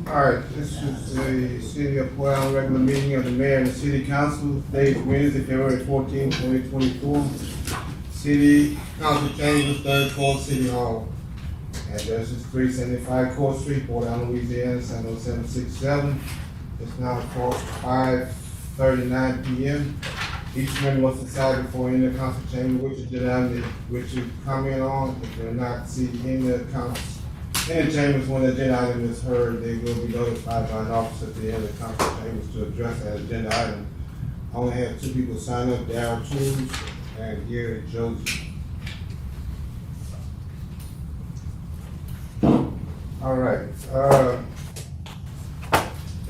All right, this is the City of Port Allen regular meeting of the Mayor and the City Council, date Wednesday, February 14, 2024. City Council Chambers, third floor, City Hall. Address is 375 Court Street, Port Allen, Louisiana, 70767. It's now 5:39 p.m. Each member must decide before entering the council chamber which agenda which you comment on. If they're not seated in the chambers when the agenda item is heard, they will be notified by an officer at the end of the council chambers to address that agenda item. I only have two people sign up, Darryl Tools and Gary Joseph. All right,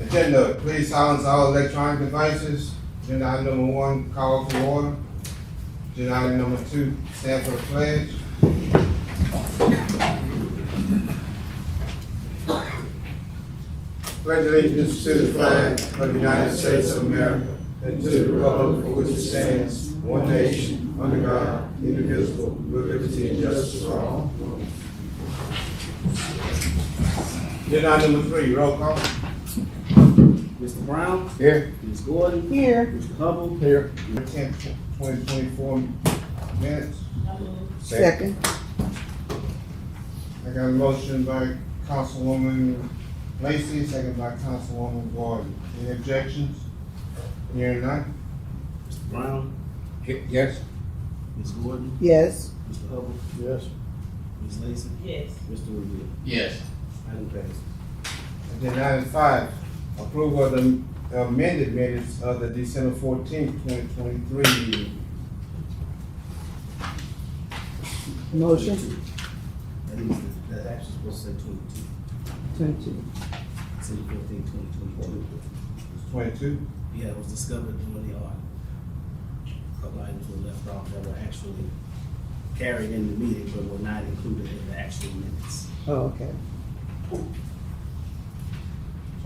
agenda, please silence all electronic devices. Agenda item number 1, call for order. Agenda item number 2, stand for the pledge. Pledge allegiance to the flag of the United States of America and to the republic for which it stands, one nation, under God, indivisible, with liberty and justice for all. Agenda item number 3, roll call. Mr. Brown? Here. Ms. Gordon? Here. Mr. Hubble? Here. 10, 2024 minutes. Second. I got a motion by Councilwoman Lacy, second by Councilwoman Gordon. Any objections? Hearing none? Mr. Brown? Yes. Ms. Gordon? Yes. Mr. Hubble? Yes. Ms. Lacy? Yes. Mr. Riviere? Yes. Item passed. Agenda item 5, approval of the amended minutes of the December 14th, 2023 meeting. Motion. That's actually supposed to say 22. City 14, 2022. 22? Yeah, it was discovered during the audit. A couple items were left off that were actually carried in the meeting, but were not included in the actual minutes. Oh, okay.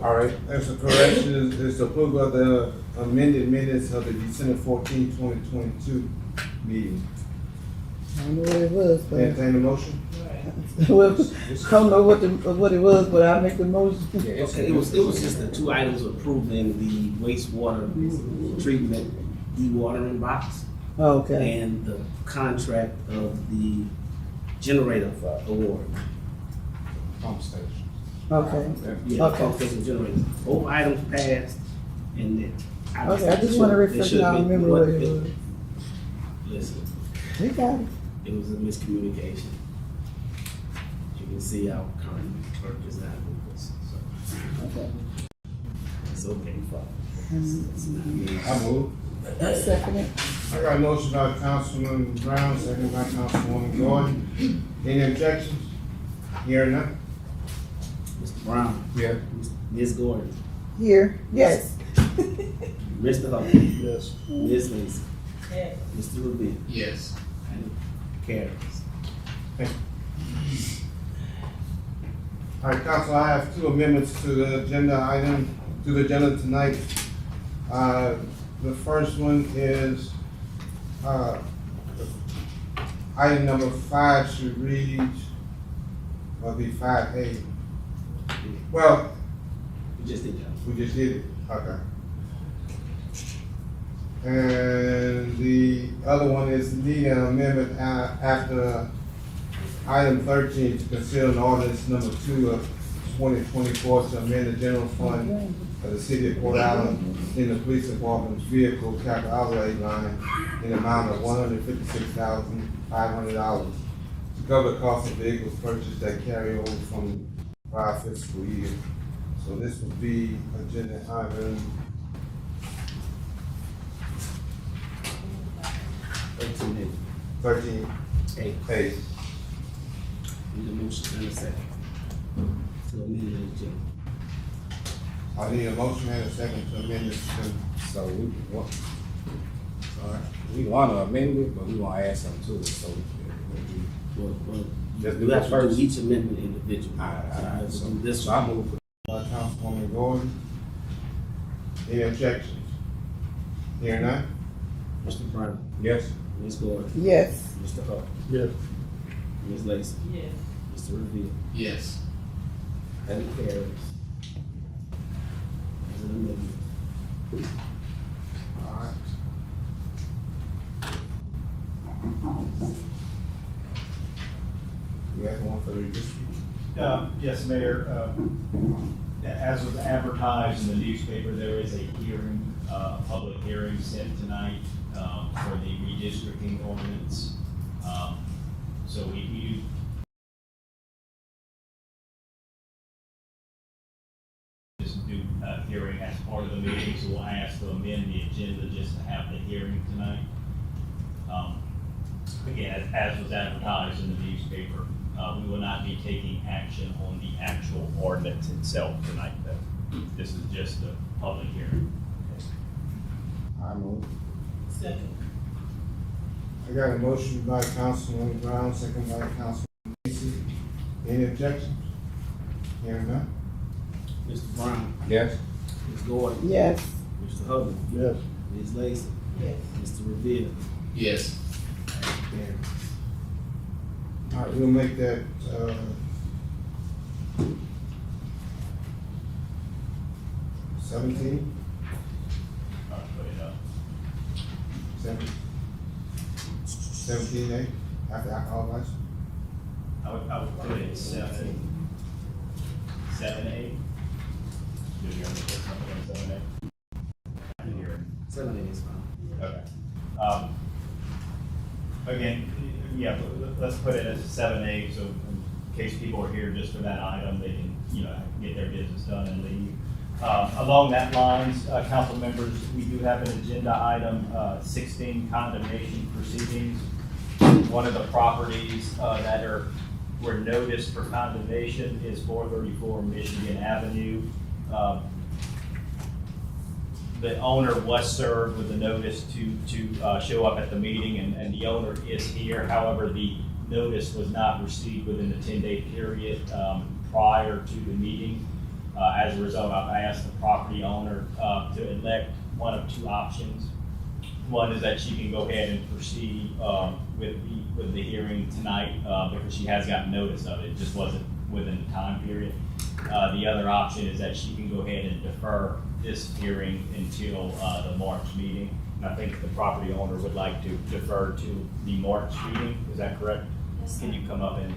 All right, that's a correction. It's approval of the amended minutes of the December 14th, 2022 meeting. I don't know what it was, but Entertain the motion? well, I don't know what it was, but I'll make the motion. Okay, it was just the two items approving the wastewater treatment dewatering box Oh, okay. and the contract of the generator award. Pump station. Okay. Yeah, Okay. pump station generators. Both items passed, and then. Okay, I just want to refresh my memory what it was. Listen, We got it. it was a miscommunication. You can see our current clerk is not with us, so Okay. it's okay, fuck. Mhm. It's not me. I move. I second it. I got a motion by Councilman Brown, second by Councilwoman Gordon. Any objections? Hearing none? Mr. Brown, Yeah. Ms. Gordon, Here. Yes. Mr. Hubble, Yes. Ms. Lacy, Yes. Mr. Riviere, Yes. and carries. All right, Council, I have 2 amendments to the agenda tonight. The first one is, item number 5 should read, well, be 5A. Well, We just did that. we just did it, okay. And the other one is need an amendment after item 13 to consider an ordinance number 2 of 2024 to amend the general fund of the city of Port Allen in the police department's vehicle capital outlay line in the amount of $156,500 to cover the cost of vehicles purchased that carry over from prior fiscal year. So this would be agenda item 13A. Need a motion and a second to amend the agenda. I need a motion and a second to amend this. So we want to amend it, but we want to add something to it, so Well, Just You do have this to do first. each amendment individually. Alright, So you have to so do this so I one. move. By Councilwoman Gordon. Any objections? Hearing none? Mr. Brown, Yes. Ms. Gordon, Yes. Mr. Hubble, Yes. Ms. Lacy, Yes. Mr. Riviere, Yes. and it carries. As an amendment. Alright. You guys want for the redistricting? Yes, Mayor. As was advertised in the newspaper, there is a hearing, public hearing set tonight for the redistricting ordinance. So we just do a hearing as part of the meeting, so we'll ask to amend the agenda just to have the hearing tonight. Again, as was advertised in the newspaper, we will not be taking action on the actual ordinance itself tonight, though. This is just a public hearing. I move. Second. I got a motion by Councilman Brown, second by Councilman Lacy. Any objections? Hearing none? Mr. Brown, Yes. Ms. Gordon, Yes. Mr. Hubble, Yes. Ms. Lacy, Yes. Mr. Riviere, Yes. All right, we'll make that, 17, Put it up. 17A, after alcohol license. I would put it 7A. Did you want to put something on 7A? I didn't hear it. 7A is fine. Okay. Again, yeah, let's put it as 7A, so in case people are here just for that item, they can, get their business done and leave. Along that lines, council members, we do have an agenda item, 16, condemnation proceedings. One of the properties that were noticed for condemnation is 434 Michigan Avenue. The owner was served with a notice to show up at the meeting, and the owner is here. However, the notice was not received within the 10-day period prior to the meeting. As a result, I've asked the property owner to elect one of two options. One is that she can go ahead and proceed with the hearing tonight because she has gotten notice of it. It just wasn't within the time period. The other option is that she can go ahead and defer this hearing until the March meeting. And I think the property owner would like to defer to the March meeting. Is that correct? Yes, sir. Can you come up and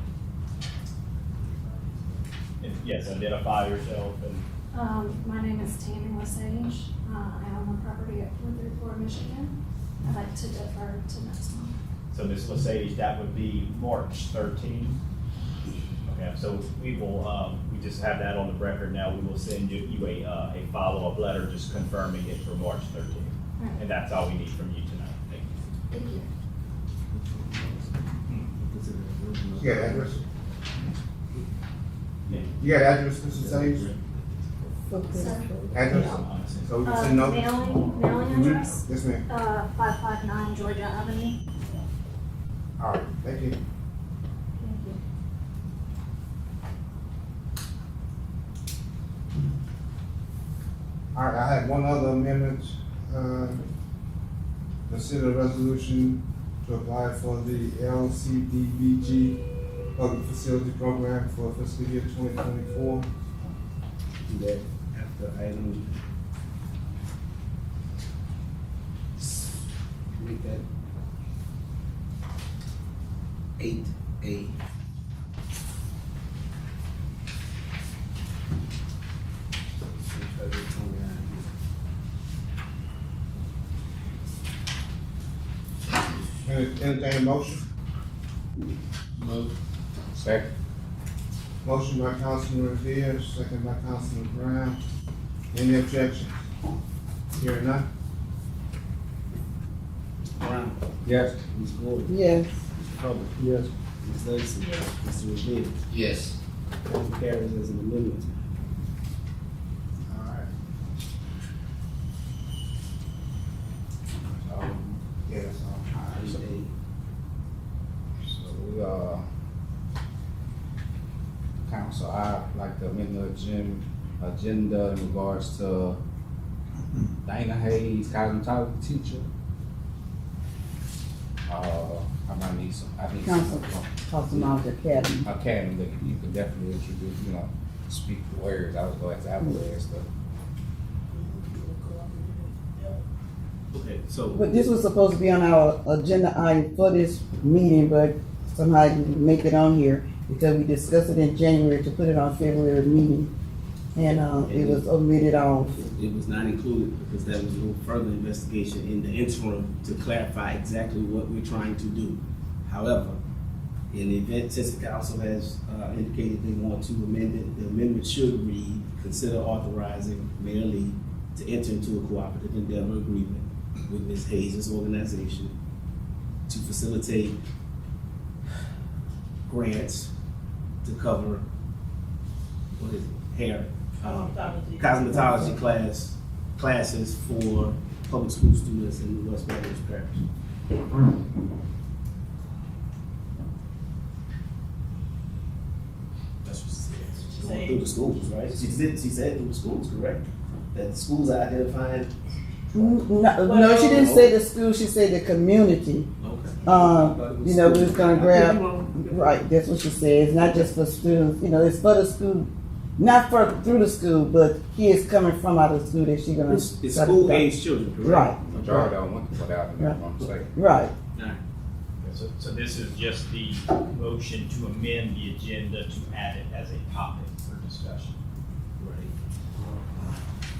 yes, identify yourself and My name is Tammy Lesage. I own the property at 434 Michigan. I'd like to defer to next month. so Ms. Lesage, that would be March 13th. Okay, so we will, we just have that on the record now. We will send you a follow-up letter just confirming it for March 13th. All right. And that's all we need from you tonight. Thank you. Thank you. You got address? Yeah. You got address, Mr. Sage? Sir? Address? So we can send notice? Mailing address, Yes, ma'am. 559 Georgia Avenue. All right, thank you. Thank you. All right, I have one other amendment. Consider a resolution to apply for the LCDBG Public Facility Program for fiscal year 2024. Do that after item. Make that 8A. Entertain a motion? Move. Second. Motion by Councilman Riviere, second by Councilman Brown. Any objections? Hearing none? Brown, Yes. Ms. Gordon, Yes. Mr. Hubble, Yes. Ms. Lacy, Yes. Mr. Riviere, Yes. and it carries as an amendment. All right. Yeah, that's all. Item So we, like to amend the agenda in regards to Dana Hayes, cosmetology teacher. I might need some, I need some. Councilman Academy. Academy, that you could definitely introduce, you know, speak the words. I was going to Apple and stuff. Okay, so. But this was supposed to be on our agenda item for this meeting, but somehow you didn't make it on here because we discussed it in January to put it on February meeting. And, it was omitted off. It was not included because there was a little further investigation in the interim to clarify exactly what we're trying to do. However, in the event, since the council has indicated they want to amend it, the amendment should read, consider authorizing Mayor Lee to enter into a cooperative endeavor agreement with Ms. Hayes' organization to facilitate grants to cover, what is it, hair, cosmetology classes for public school students in the West Baton Rouge Parish. That's what she said. Going through the schools, right? She said through the schools, correct? That the schools are identifying. No, she didn't say the school, she said the community. Okay. You know, we was gonna grab, Okay. right, that's what she said, it's not just for students, you know, it's for the school, not for, through the school, but kids coming from out of the school that she gonna. It's school age children, correct? Right, Majority of them want to put out in that one state. right. So this is just the motion to amend the agenda to add it as a topic for discussion.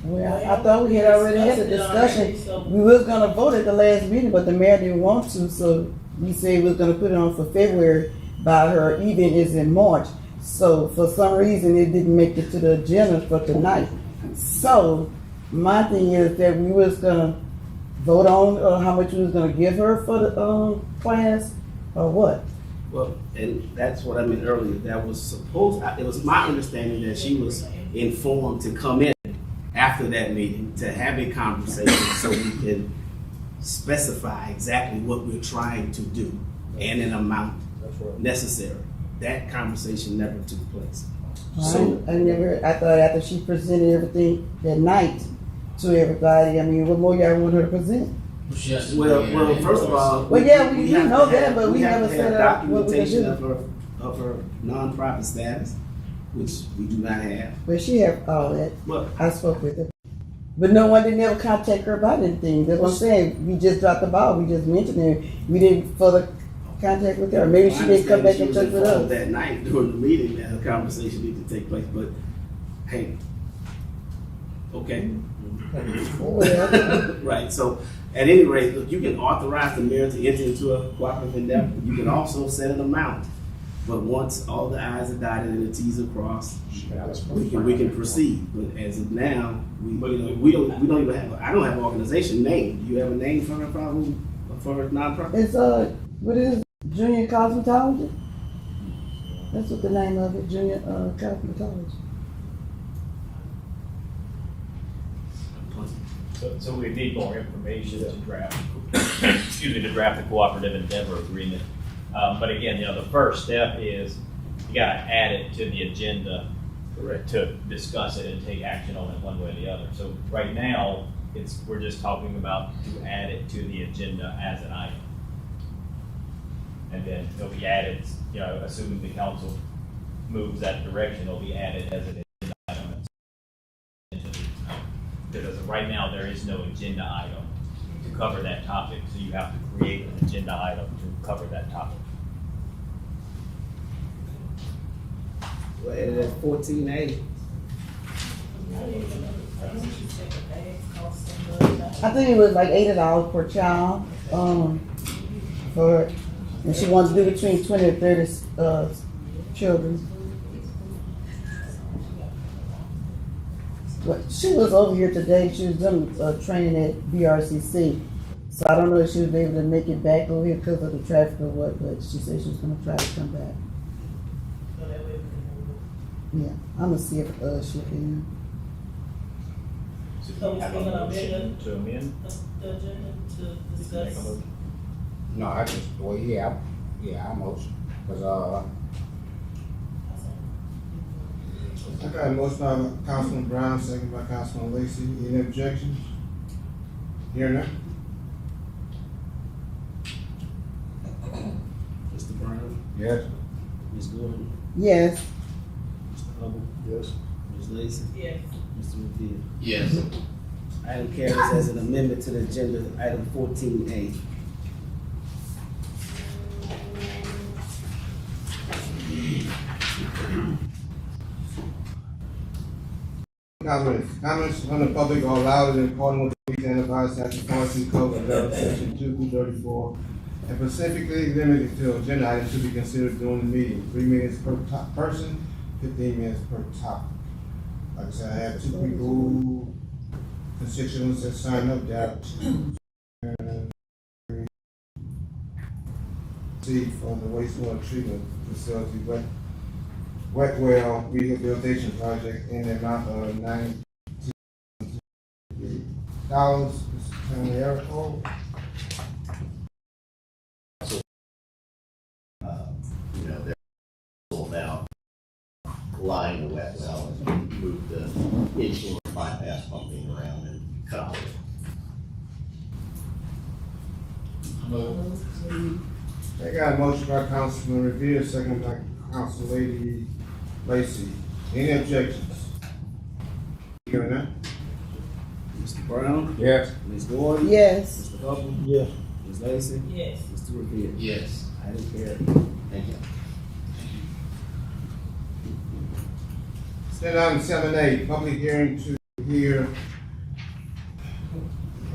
Well, I thought we had already had a discussion, we was gonna vote at the last meeting, but the mayor didn't want to, so we said we was gonna put it on for February, but her event is in March. So for some reason, it didn't make it to the agenda for tonight. So my thing is that we was gonna vote on how much we was gonna give her for the class, or what? Well, and that's what I meant earlier. That was supposed, it was my understanding that she was informed to come in after that meeting to have a conversation so we can specify exactly what we're trying to do and an amount necessary. That conversation never took place. So, I thought after she presented everything that night to everybody, I mean, what more y'all want her to present? well, first of all. Well, yeah, we have know to that, have- but we have never to have set up what we're gonna documentation do. of her nonprofit status, which we do not have. But she have all that. Well, I spoke with her. But no one didn't ever contact her about anything. That's what I'm saying. We just dropped the ball. We just mentioned it. We didn't further contact with her. Maybe she didn't come back in touch with us. That night during the meeting that a conversation needed to take place, but hey, okay. Well, Right, so at any rate, look, you can authorize the mayor to enter into a cooperative endeavor. You can also set an amount. But once all the i's are dotted and the t's are crossed, we can proceed. But as of now, we don't even have, I don't have an organization name. Do you have a name for her problem, for her nonprofit? it's what is it? Junior Cosmetology? That's what the name of it, Junior Cosmetology. So we need more information to draft, to draft the cooperative endeavor agreement. But again, the first step is you gotta add it to the agenda. Correct. To discuss it and take action on it one way or the other. So right now, we're just talking about to add it to the agenda as an item. And then it'll be added, assuming the council moves that direction, it'll be added as an agenda item. Because as of right now, there is no agenda item to cover that topic, so you have to create an agenda item to cover that topic. Well, at 14A. I think it was like $80 per child, for, and she wants to do between 20 and 30, children. But she was over here today, she was doing, training at BRCC. So I don't know if she was able to make it back over here because of the traffic or what, but she said she was gonna try to come back. Yeah, I'm gonna see if, she can. So we have a motion to amend? The agenda to Make a discuss. motion. No, I just, well, I motion, cause, I got a motion by Councilman Brown, second by Councilman Lacy. Any objections? Hearing none? Mr. Brown, Yes. Ms. Gordon, Yes. Mr. Hubble, Yes. Ms. Lacy, Yes. Mr. Riviere. Yes. Item carries as an amendment to the agenda, item 14A. Comments from the public are allowed in accordance with the Revised Statute Policy Code of Delaware, Section 2-34, and specifically limited to agenda items to be considered during the meeting. 3 minutes per person, 15 minutes per topic. Like I said, I have 2 people, constituents that signed up, that see for the wastewater treatment facility, wet well rehabilitation project in the amount of $90. Mr. County Airport. You know, they're all now line the wet well and move the influence bypass pumping around and cut off. I got a motion by Councilman Riviere, second by Councilwoman Lacy. Any objections? Hearing none? Mr. Brown, Yes. Ms. Gordon, Yes. Mr. Hubble, Yes. Ms. Lacy, Yes. Mr. Riviere. Yes. Item carries. Thank you. Stand item 7A, public hearing to hear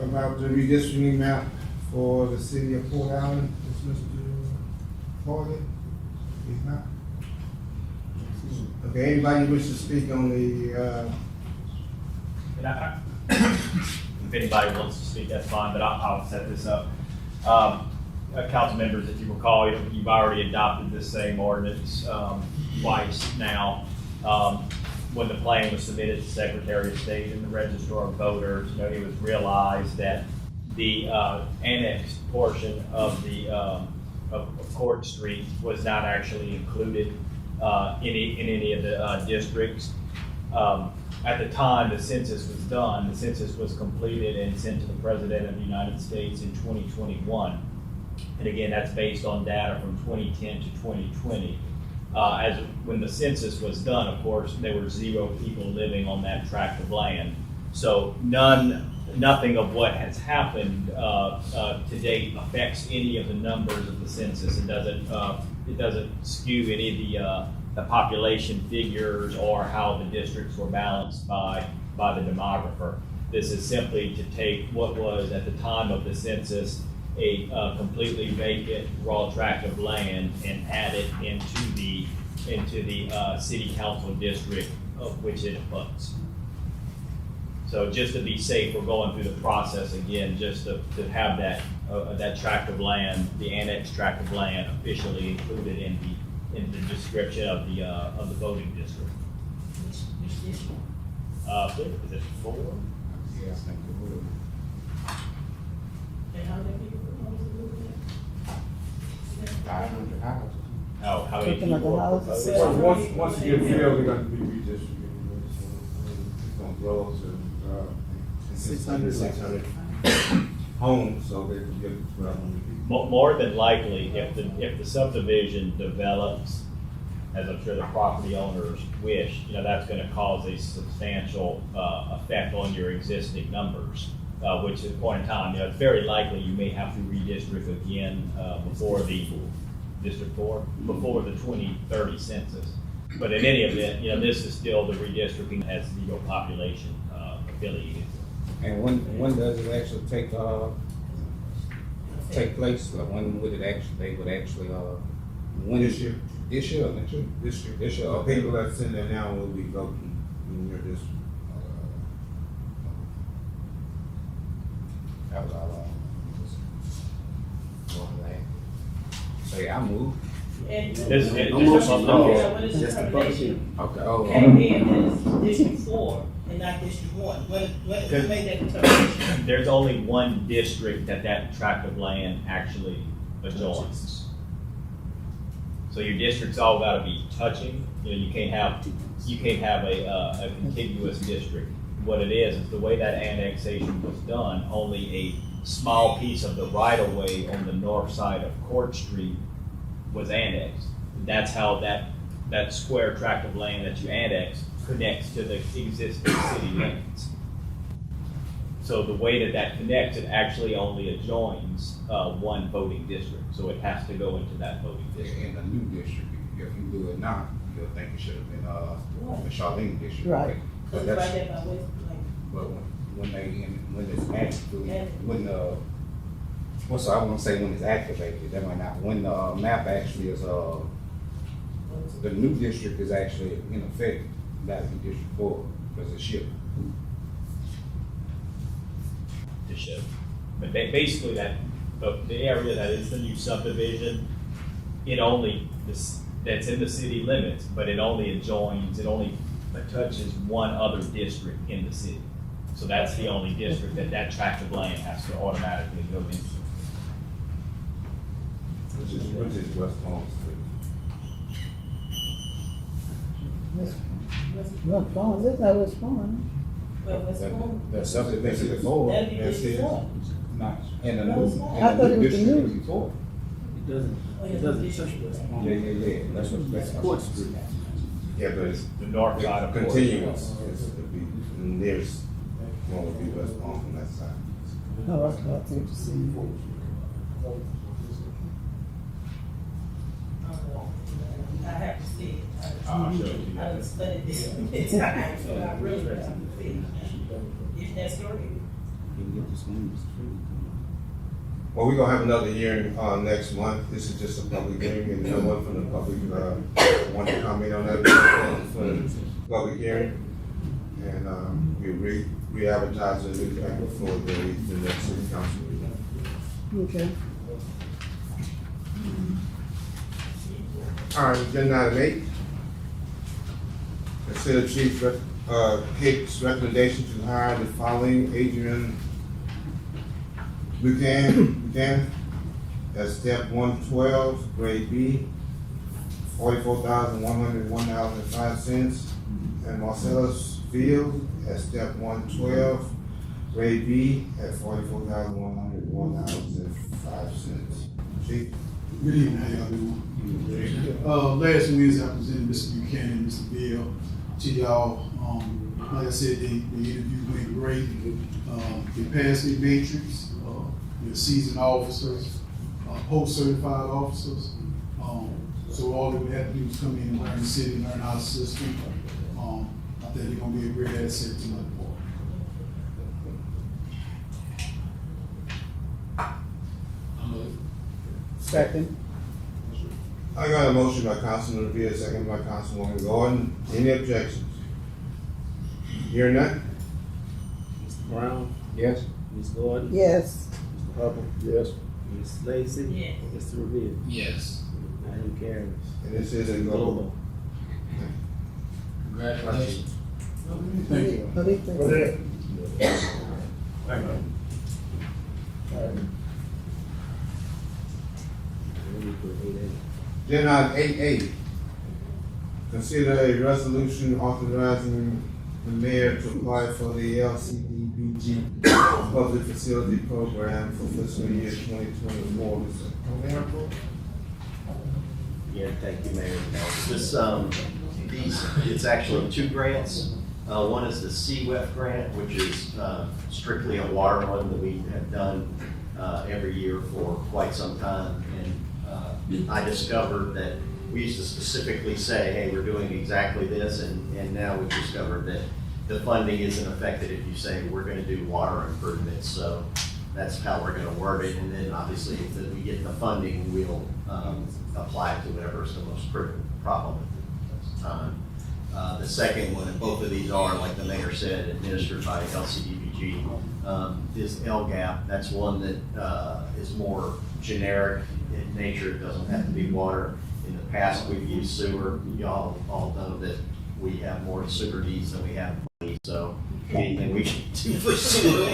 about the redistricting map for the city of Port Allen. Is Mr. Farley? He's not. Okay, anybody wish to speak on the, And if anybody wants to speak, that's fine, but I'll set this up. Council members, if you recall, you've already adopted this same ordinance twice now. When the plan was submitted to Secretary of State and the Registrar of Voters, it was realized that the annexed portion of the of Court Street was not actually included in any of the districts. At the time the census was done, the census was completed and sent to the President of the United States in 2021. And again, that's based on data from 2010 to 2020. When the census was done, of course, there were 0 people living on that tract of land. So nothing of what has happened to date affects any of the numbers of the census. It doesn't skew any of the population figures or how the districts were balanced by the demographer. This is simply to take what was at the time of the census a completely vacant raw tract of land and add it into the city council district of which it abuts. So just to be safe, we're going through the process again, just to have that tract of land, the annexed tract of land, officially included in the description of the voting district. Is it 4? Yeah, I think it would. And how many people proposed to move in? 500 houses. Oh, how many Talking about the people? houses. so once you get filled, they're gonna be redistributed. So it's gonna grow to 600 homes, so they can get 1,200 people. More than likely, if the subdivision develops, as I'm sure the property owners wish, that's gonna cause a substantial effect on your existing numbers, which at a point in time, it's very likely you may have to redistrict again before the District 4, before the 2030 census. But in any event, this is still the redistricting has 0 population affiliated. And when does it actually take place? Like when would it actually, they would actually, when This year. This year or next year? This year. This year, The okay. people that's in there now will be voting in your district. That was all. Say, I move. And This is it. No This is motion, public no. hearing. what is the Just the public hearing. determination? Okay, oh. Came in as District 4 and not District 1. When made that determination? There's only one district that tract of land actually adjoins. So your districts all gotta be touching, you can't have a contiguous district. What it is the way that annexation was done, only a small piece of the right of way on the north side of Court Street was annexed. That's how that square tract of land that you annex connects to the existing city limits. So the way that connects, it actually only adjoins one voting district, so it has to go into that voting district. In the new district, if you do it now, you'll think it should have been, the Charlene district. Right. Cause But it's right that's, there by West, like, but when it's actually, I won't say when it's activated, that might not, when the map actually is, the new district is actually in effect, that'd be District 4, because it's shipped. To show. But basically the area that is the new subdivision, that's in the city limits, but it only touches one other district in the city. So that's the only district that tract of land has to automatically go into. Which is West Palm Street. West Palm, that's not West Palm. well, West Palm. That subdivision That's it. before, That'd be That's District it. 4. not, in the No, new, it's not. I in thought the it new was the district new. before. It doesn't, Oh, yeah, it doesn't District touch West four. Palm. Yeah, that's That's what. Court Street. Yeah, but it's The north side of Court. continuous. It's the nearest one would be West Palm from that side. Oh, I thought you were saying. I have to see it. I'll show it to you. I done studied this many times, so I really have to see it. If that's correct. You can get this one, it's free. Well, we're gonna have another hearing, next month. This is just a public hearing, and no one from the public, want to comment on that for the public hearing. And, we re-advertise the newspaper for the next city council meeting. Okay. All right, agenda item 8. Consider Chief Hicks' recommendation to hire the following: Adrian Buchanan as step 112, grade B, $44,101.05, and Marcellus Field as step 112, grade B, at $44,101.05. Chief? Good evening, how y'all doing? Last Wednesday, I presented Mr. Buchanan and Mr. Bill to y'all. Like I said, the interview went great. They passed the matrix, they're seasoned officers, post-certified officers. So all that we have to do is come in and learn the city, learn our system. I think they're gonna be a great asset to my department. Second. I got a motion by Councilman Riviere, second by Councilwoman Gordon. Any objections? Hearing none? Mr. Brown, Yes? Ms. Gordon, Yes. Mr. Hubble, Yes. Ms. Lacy, Yes. Mr. Riviere. Yes. Item carries. And this is a global. Congratulations. Thank you. What do you think? Agenda item 8A. Consider a resolution authorizing the mayor to apply for the LCDBG Public Facility Program for fiscal year 2024. Mr. Yeah, thank you, Mayor. It's actually 2 grants. One is the CWEF grant, which is strictly a water one that we have done every year for quite some time. And I discovered that we used to specifically say, hey, we're doing exactly this, and now we've discovered that the funding isn't affected if you say we're gonna do water improvements. So that's how we're gonna word it, and then obviously if we get the funding, we'll apply it to whatever is the most critical problem at the time. The second one, and both of these are, like the mayor said, administered by LCDBG, is LGAP. That's one that is more generic in nature. It doesn't have to be water. In the past, we've used sewer. Y'all all know that we have more sewer needs than we have money, so anything we can do for sewer.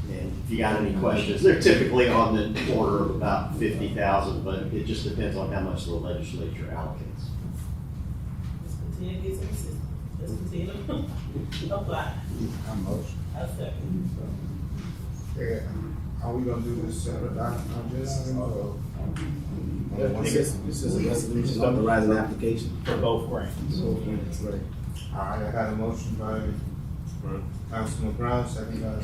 And if if you got any questions. They're typically on the order of about 50,000, but it just depends on how much the legislature allocates. Let's continue to get some assistance. Let's continue to apply. I'm motion. I second. Yeah. Are we gonna do this separate item or? This is a resolution authorizing application. For both grants. Right. All right, I got a motion by Councilman Brown, second by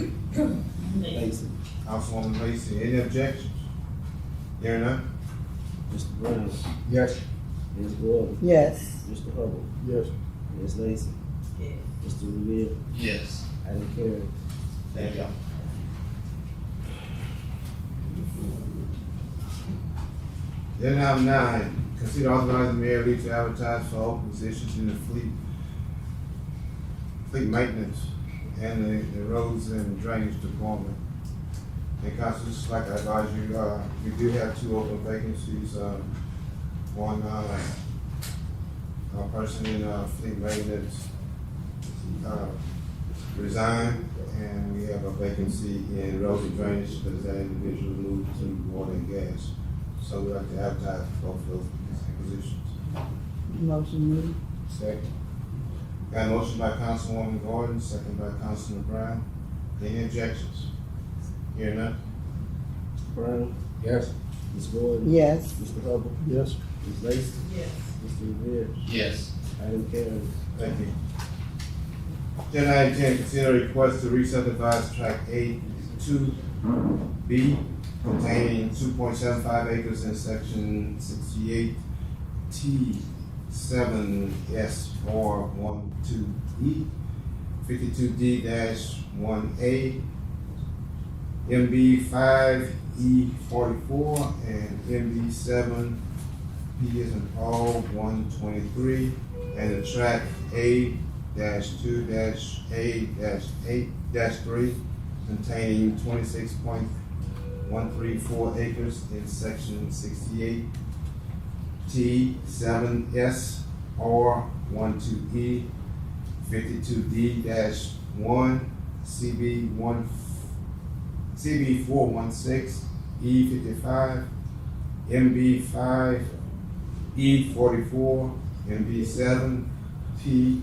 Lacy. Councilwoman Lacy. Any objections? Hearing none? Mr. Brown. Yes. Ms. Gordon. Yes. Mr. Hubble. Yes. Ms. Lacy. Yes. Mr. Riviere. Yes. Item carried. Thank you. Then item 9, consider authorizing Mayor Lee to advertise for open positions in the fleet maintenance and the roads and drainage department. And Council, just like I advised you, we do have 2 open vacancies. One person in fleet maintenance resigned, and we have a vacancy in roads and drainage because that individual moved to water and gas. So we'd like to advertise for both of those positions. Motion made. Second. Got a motion by Councilwoman Gordon, second by Councilman Brown. Any objections? Hear none? Brown. Yes. Ms. Gordon. Yes. Mr. Hubble. Yes. Ms. Lacy. Yes. Mr. Riviere. Yes. Item carried. Thank you. Agenda item 10, consider request to re-subdivide tract A2B containing 2.75 acres in section 68T7S412E, 52D-1A, MB5E44, and MB7P as in Paul 123, and the tract A-2-A-8-3 containing 26.134 acres in section 68T7S/R12E, 52D-1, CB416, E55, MB5E44, MB7P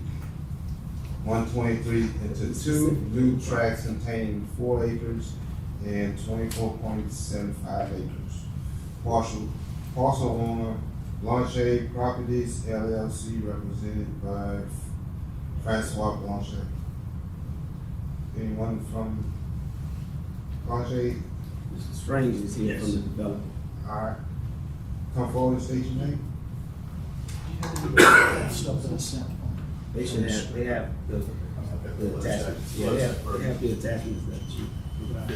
123 into 2 new tracts containing 4 acres and 24.75 acres. Parcel owner, Blanchet Properties LLC, represented by Francois Blanchet. Anyone from Blanchet? Mr. Strange is here from the developer. All right. Come forward and state your name. They should have, they have the attachments. Yeah, they have the attachments that you provide.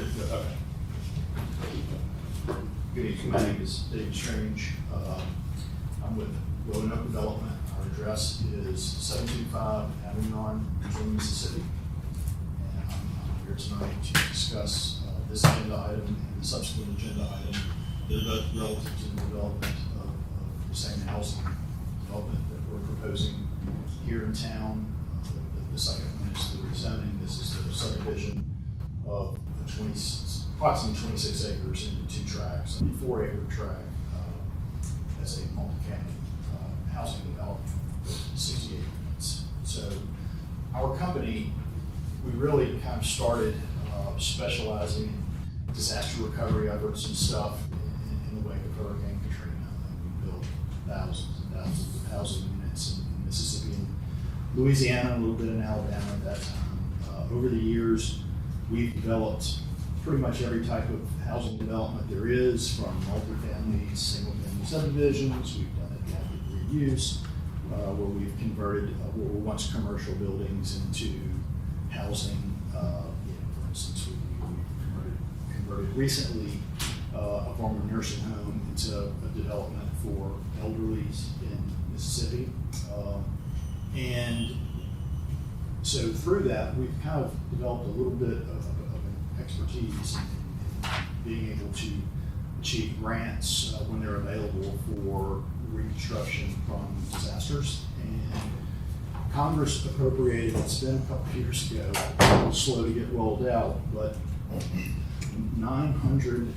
Good evening, my name is David Strange. I'm with Rolling Up Development. Our address is 725 Avignon, Mississippi. And I'm here tonight to discuss this agenda item and the subsequent agenda item. They're both relative to the development of the same housing development that we're proposing here in town. The second one is the rezoning. This is the subdivision of approximately 26 acres into 2 tracts. A 4-acre tract as a multi-family housing development with 68 units. So our company, we really kind of started specializing in disaster recovery efforts and stuff in the wake of Hurricane Katrina. We built thousands and thousands of housing units in Mississippi and Louisiana, a little bit in Alabama at that time. Over the years, we've developed pretty much every type of housing development there is, from multifamily, single-family subdivisions. We've done adaptive reuse, where we've converted what were once commercial buildings into housing. For instance, we converted recently a former nursing home into a development for elderlies in Mississippi. And so through that, we've kind of developed a little bit of an expertise in being able to achieve grants when they're available for reconstruction from disasters. And Congress appropriated, it's been a couple of years ago, a little slow to get rolled out, but $900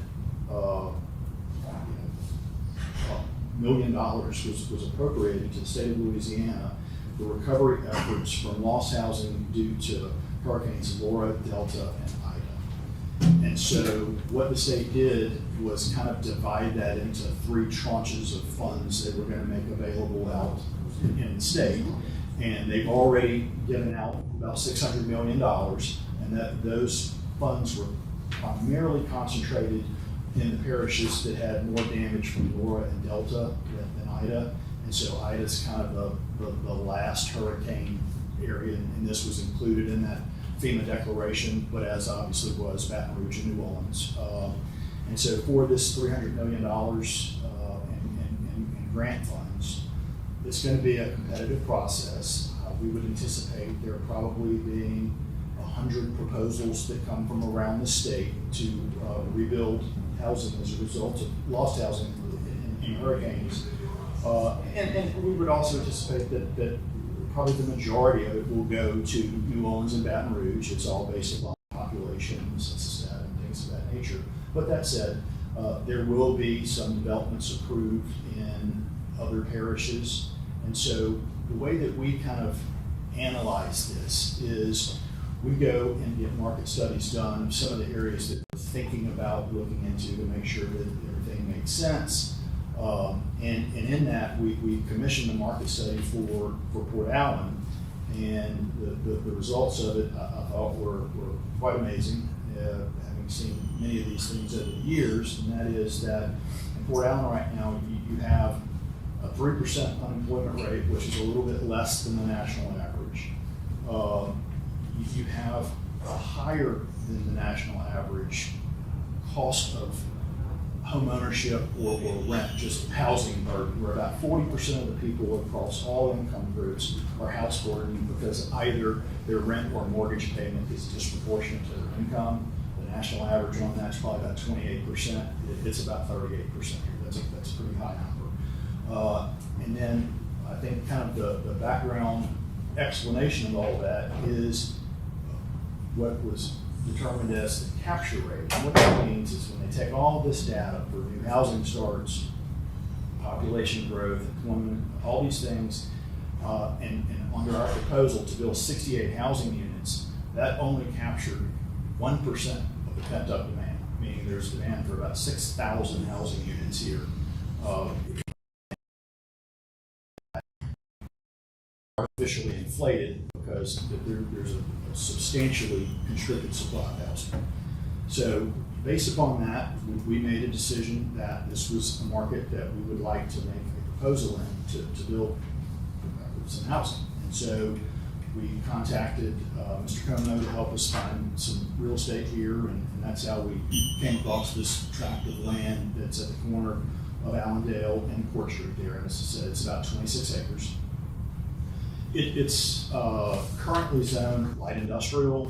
million was appropriated to the state of Louisiana for recovery efforts from lost housing due to hurricanes Laura, Delta, and Ida. And so what the state did was kind of divide that into 3 tranches of funds that we're going to make available out in the state. And they've already given out about $600 million, and that those funds were primarily concentrated in the parishes that had more damage from Laura and Delta than Ida. And so Ida's kind of the last hurricane area, and this was included in that FEMA declaration, but as obviously was Baton Rouge and New Orleans. And so for this $300 million in grant funds, it's going to be a competitive process. We would anticipate there probably being 100 proposals that come from around the state to rebuild housing as a result of lost housing in hurricanes. And we would also anticipate that probably the majority of it will go to New Orleans and Baton Rouge. It's all based upon population, census data, and things of that nature. But that said, there will be some developments approved in other parishes. And so the way that we kind of analyze this is we go and get market studies done of some of the areas that we're thinking about looking into to make sure that everything makes sense. And in that, we commissioned a market study for Port Allen, and the results of it I thought were quite amazing, having seen many of these things over the years, and that is that in Port Allen right now, you have a 3% unemployment rate, which is a little bit less than the national average. You have a higher than the national average cost of home ownership or rent, just housing burden, where about 40% of the people across all income groups are house burdened because either their rent or mortgage payment is disproportionate to their income. The national average on that's probably about 28%. It's about 38% here. That's a pretty high number. And then I think kind of the background explanation of all that is what was determined as the capture rate. And what that means is when they take all this data for new housing starts, population growth, employment, all these things, and under our proposal to build 68 housing units, that only captured 1% of the pent-up demand, meaning there's demand for about 6,000 housing units here. Artificially inflated because there's a substantially constricted supply of housing. So based upon that, we made a decision that this was a market that we would like to make a proposal in to build some housing. And so we contacted Mr. Como to help us find some real estate here, and that's how we came across this tract of land that's at the corner of Allendale and Court Street there. And as I said, it's about 26 acres. It's currently zoned light industrial,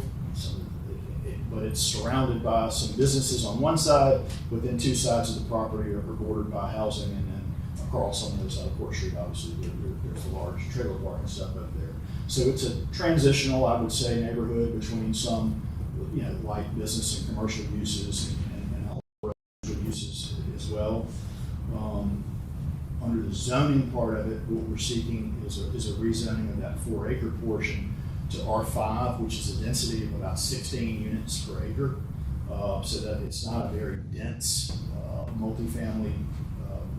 but it's surrounded by some businesses on one side, but then 2 sides of the property are bordered by housing, and then across on the other side of Court Street, obviously, there's a large trailer park and stuff up there. So it's a transitional, I would say, neighborhood between some, light business and commercial uses and a whole range of uses as well. Under the zoning part of it, what we're seeking is a rezoning of that 4-acre portion to R5, which is a density of about 16 units per acre, so that it's not a very dense multifamily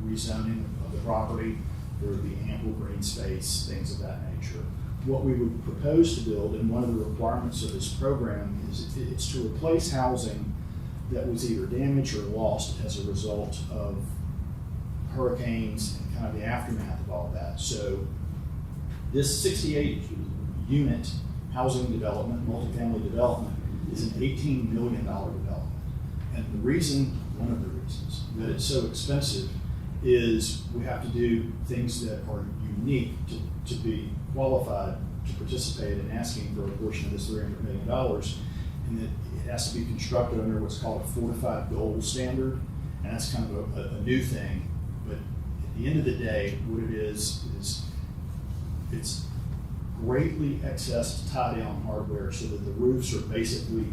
rezoning of the property. There would be ample green space, things of that nature. What we would propose to build, and one of the requirements of this program, is it's to replace housing that was either damaged or lost as a result of hurricanes and kind of the aftermath of all that. So this 68 unit housing development, multifamily development, is an $18 million development. And the reason, one of the reasons that it's so expensive is we have to do things that are unique to be qualified to participate in asking for a portion of this $300 million, and that it has to be constructed under what's called a fortified gold standard, and that's kind of a new thing. But at the end of the day, what it is it's greatly excess tie-down hardware so that the roofs are basically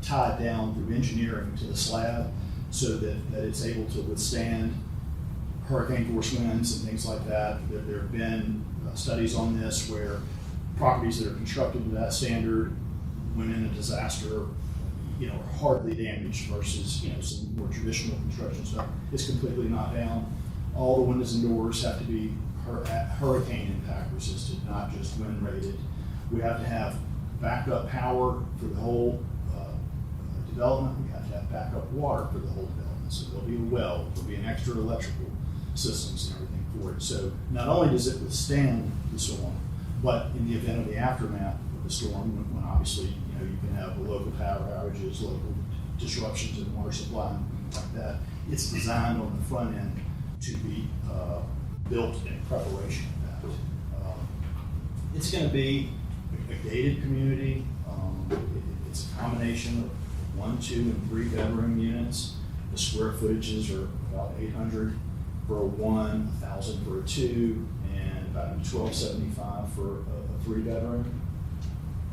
tied down through engineering to the slab so that it's able to withstand hurricane force winds and things like that. There have been studies on this where properties that are constructed to that standard, when in a disaster, are hardly damaged versus, some more traditional construction stuff is completely knocked down. All the windows and doors have to be hurricane impact resistant, not just wind rated. We have to have backup power for the whole development. We have to have backup water for the whole development. So there'll be a well, there'll be an extra electrical systems and everything for it. So not only does it withstand the storm, but in the event of the aftermath of the storm, when obviously, you can have local power outages, local disruptions in water supply and things like that, it's designed on the front end to be built in preparation of that. It's going to be a gated community. It's a combination of 1, 2, and 3 bedroom units. The square footages are about 800 for a 1, 1,000 for a 2, and about 1,275 for a 3 bedroom.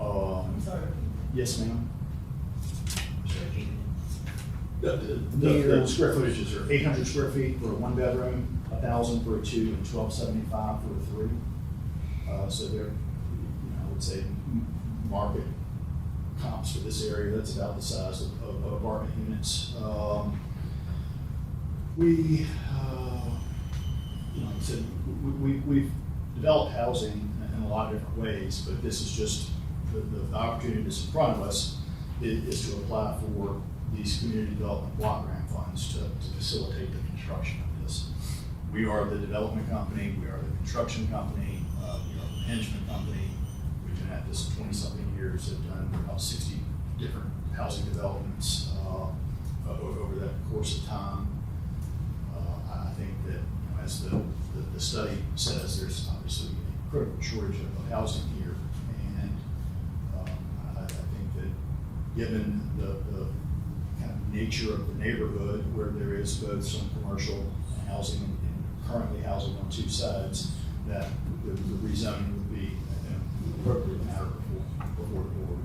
I'm sorry. Yes, ma'am. The square footages are 800 square feet for a 1 bedroom, 1,000 for a 2, and 1,275 for a 3. So they're, I would say, market comps for this area. That's about the size of apartment units. Like I said, we've developed housing in a lot of different ways, but this is just the opportunity that's in front of us is to apply for these community development block grant funds to facilitate the construction of this. We are the development company, we are the construction company, we are the management company. We've been at this 20-something years, have done about 60 different housing developments over that course of time. I think that, as the study says, there's obviously a critical shortage of housing here, and I think that given the kind of nature of the neighborhood, where there is both some commercial housing and currently housing on 2 sides, that the rezoning would be an appropriate matter before the board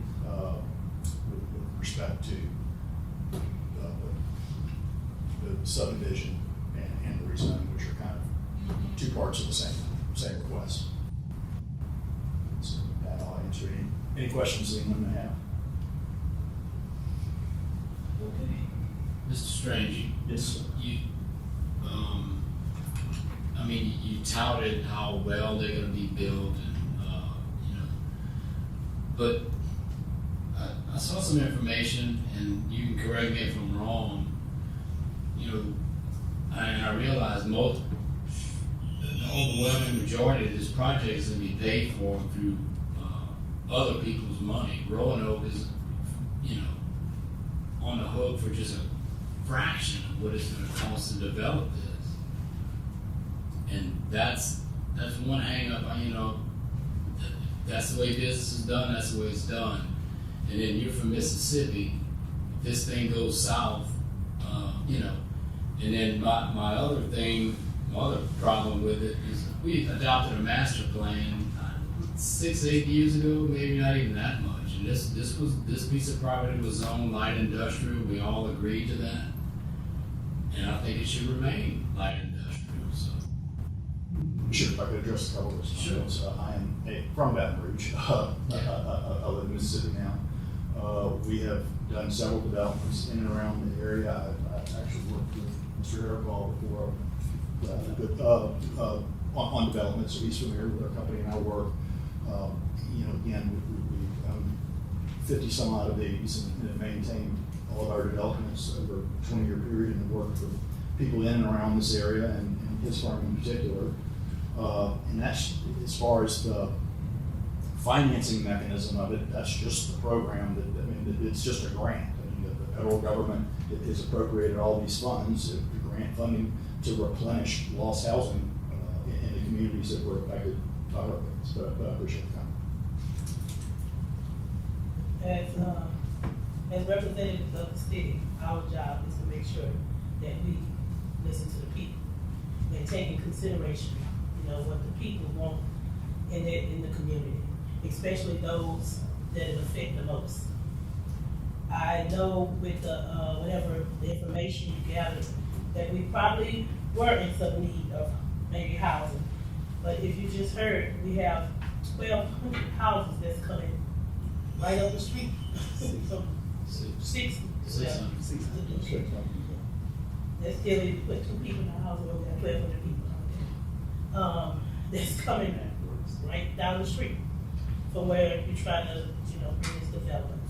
with respect to the subdivision and the rezoning, which are kind of 2 parts of the same request. So that I'll answer any questions that anyone may have. Okay. Mr. Strange, Yes. you touted how well they're gonna be built and, but I saw some information, and you can correct me if I'm wrong, and I realize the overwhelming majority of this project is gonna be paid for through, other people's money. Roanoke is, on the hook for just a fraction of what it's gonna cost to develop this. And that's one hang up, that's the way business is done, that's the way it's done. And then you're from Mississippi, if this thing goes south, and then my other problem with it is we adopted a master plan 6-8 years ago, maybe not even that much. And this piece of property was zoned light industrial, we all agreed to that. And I think it should remain light industrial, so. Sure, if I could address a couple of those. Sure. So I am from Baton Rouge. I live in Mississippi now. We have done several developments in and around the area. I've actually worked with Mr. Haribal before on development, so he's familiar with our company and our work. Again, we own 50 some odd of these and have maintained all of our developments over a 20-year period and worked with people in and around this area and his firm in particular. And that's, as far as the financing mechanism of it, that's just the program it's just a grant. The federal government has appropriated all these funds, the grant funding, to replenish lost housing in the communities that were affected by hurricanes. But I appreciate the comment. As representatives of the city, our job is to make sure that we listen to the people and take in consideration, what the people want in the community, especially those that it affect the most. I know with the, whatever the information you gathered, that we probably were in some need of maybe housing. But if you just heard, we have 1,200 houses that's coming right up the street. So 60. That's still, if you put 2 people in the house, we got 1,200 people out there. That's coming right down the street from where you're trying to, bring this development.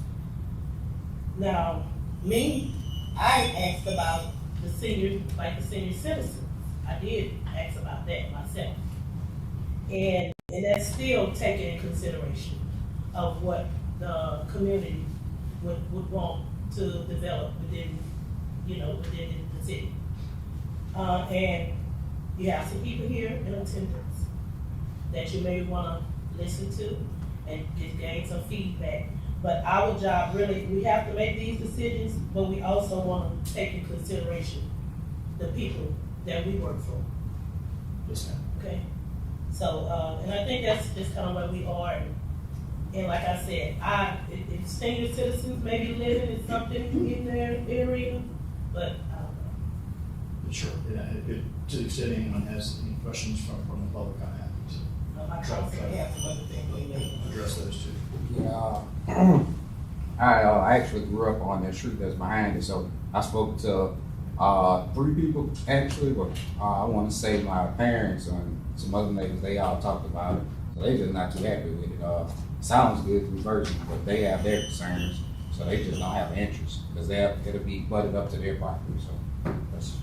Now, me, I asked about the senior citizens. I did ask about that myself. And that's still taken in consideration of what the community would want to develop within the city. And you have some people here in attendance that you may want to listen to and just gain some feedback. But our job really, we have to make these decisions, but we also want to take in consideration the people that we work for. Yes, ma'am. Okay? So, and I think that's just kind of where we are. And like I said, if senior citizens may be living in something in their area, but I don't know. Sure. To the extent anyone has any questions from the public, I'm happy My councilman has some other things we may. to address those too. Yeah, I actually grew up on that street that's behind it, so I spoke to 3 people actually, but I want to say my parents and some other neighbors, they all talked about it, so they just not too happy with it. Sounds good through version, but they have their concerns, so they just don't have interest, because it'll be butted up to their property, so that's.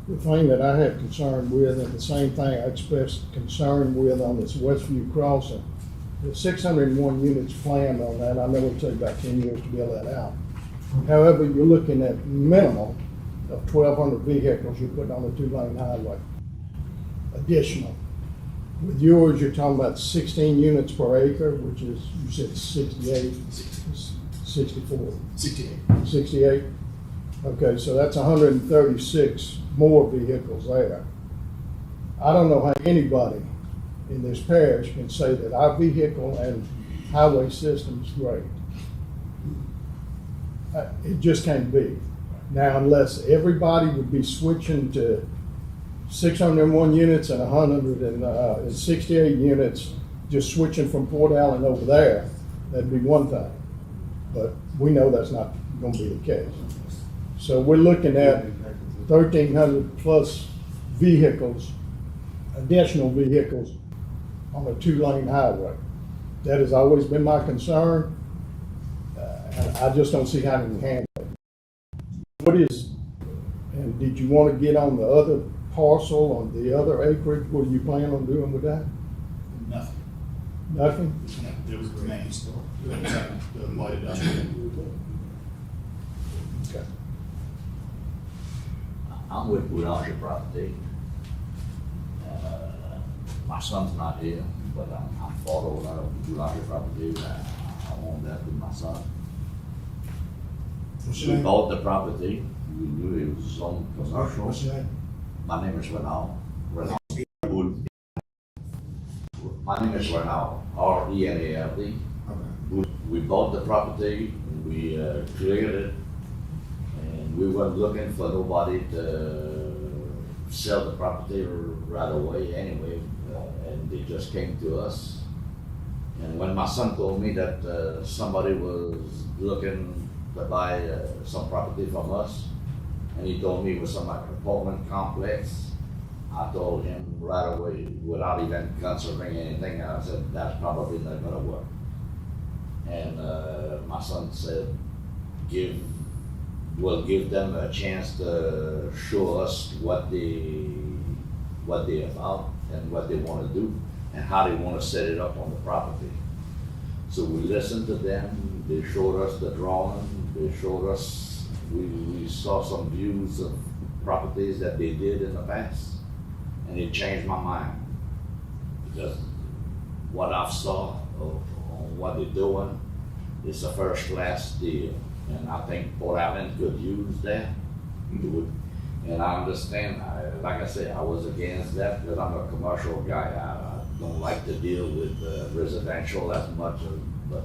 The thing that I have concern with, and the same thing I expressed concern with on this Westview crossing, the 601 units planned on that. I know it'll take about 10 years to build that out. However, you're looking at minimum of 1,200 vehicles you're putting on a 2-lane highway. Additional. With yours, you're talking about 16 units per acre, which is, you said 68, 64, 68. Okay, so that's 136 more vehicles there. I don't know how anybody in this parish can say that our vehicle and highway system is great. It just can't be. Now, unless everybody would be switching to 601 units and 168 units, just switching from Port Allen over there, that'd be one thing. But we know that's not gonna be the case. So we're looking at 1,300 plus vehicles, additional vehicles on a 2-lane highway. That has always been my concern. And I just don't see how we can handle it. And did you want to get on the other parcel, on the other acreage? What do you plan on doing with that? Nothing. Nothing? It remains the light industrial. Okay. I'm with Boulanger Property. My son's not here, but I'm following out of Boulanger Property. I own that with my son. What's your We name? bought the property. We knew it was some commercial. What's your name? My name is Renal. My name is Renal, R-E-N-A-L-D. Okay. We bought the property, we cleared it, and we weren't looking for nobody to sell the property right away anyway, and they just came to us. And when my son told me that somebody was looking to buy some property from us, and he told me it was some like apartment complex, I told him right away, without even considering anything, I said, that's probably not gonna work. And my son said, we'll give them a chance to show us what they're about and what they wanna do and how they wanna set it up on the property. So we listened to them, they showed us the drawing, they showed us, we saw some views of properties that they did in the past, and it changed my mind. Because what I saw on what they're doing is a first class deal, and I think Port Allen could use that. And I understand, like I said, I was against that because I'm a commercial guy. I don't like to deal with residential as much, but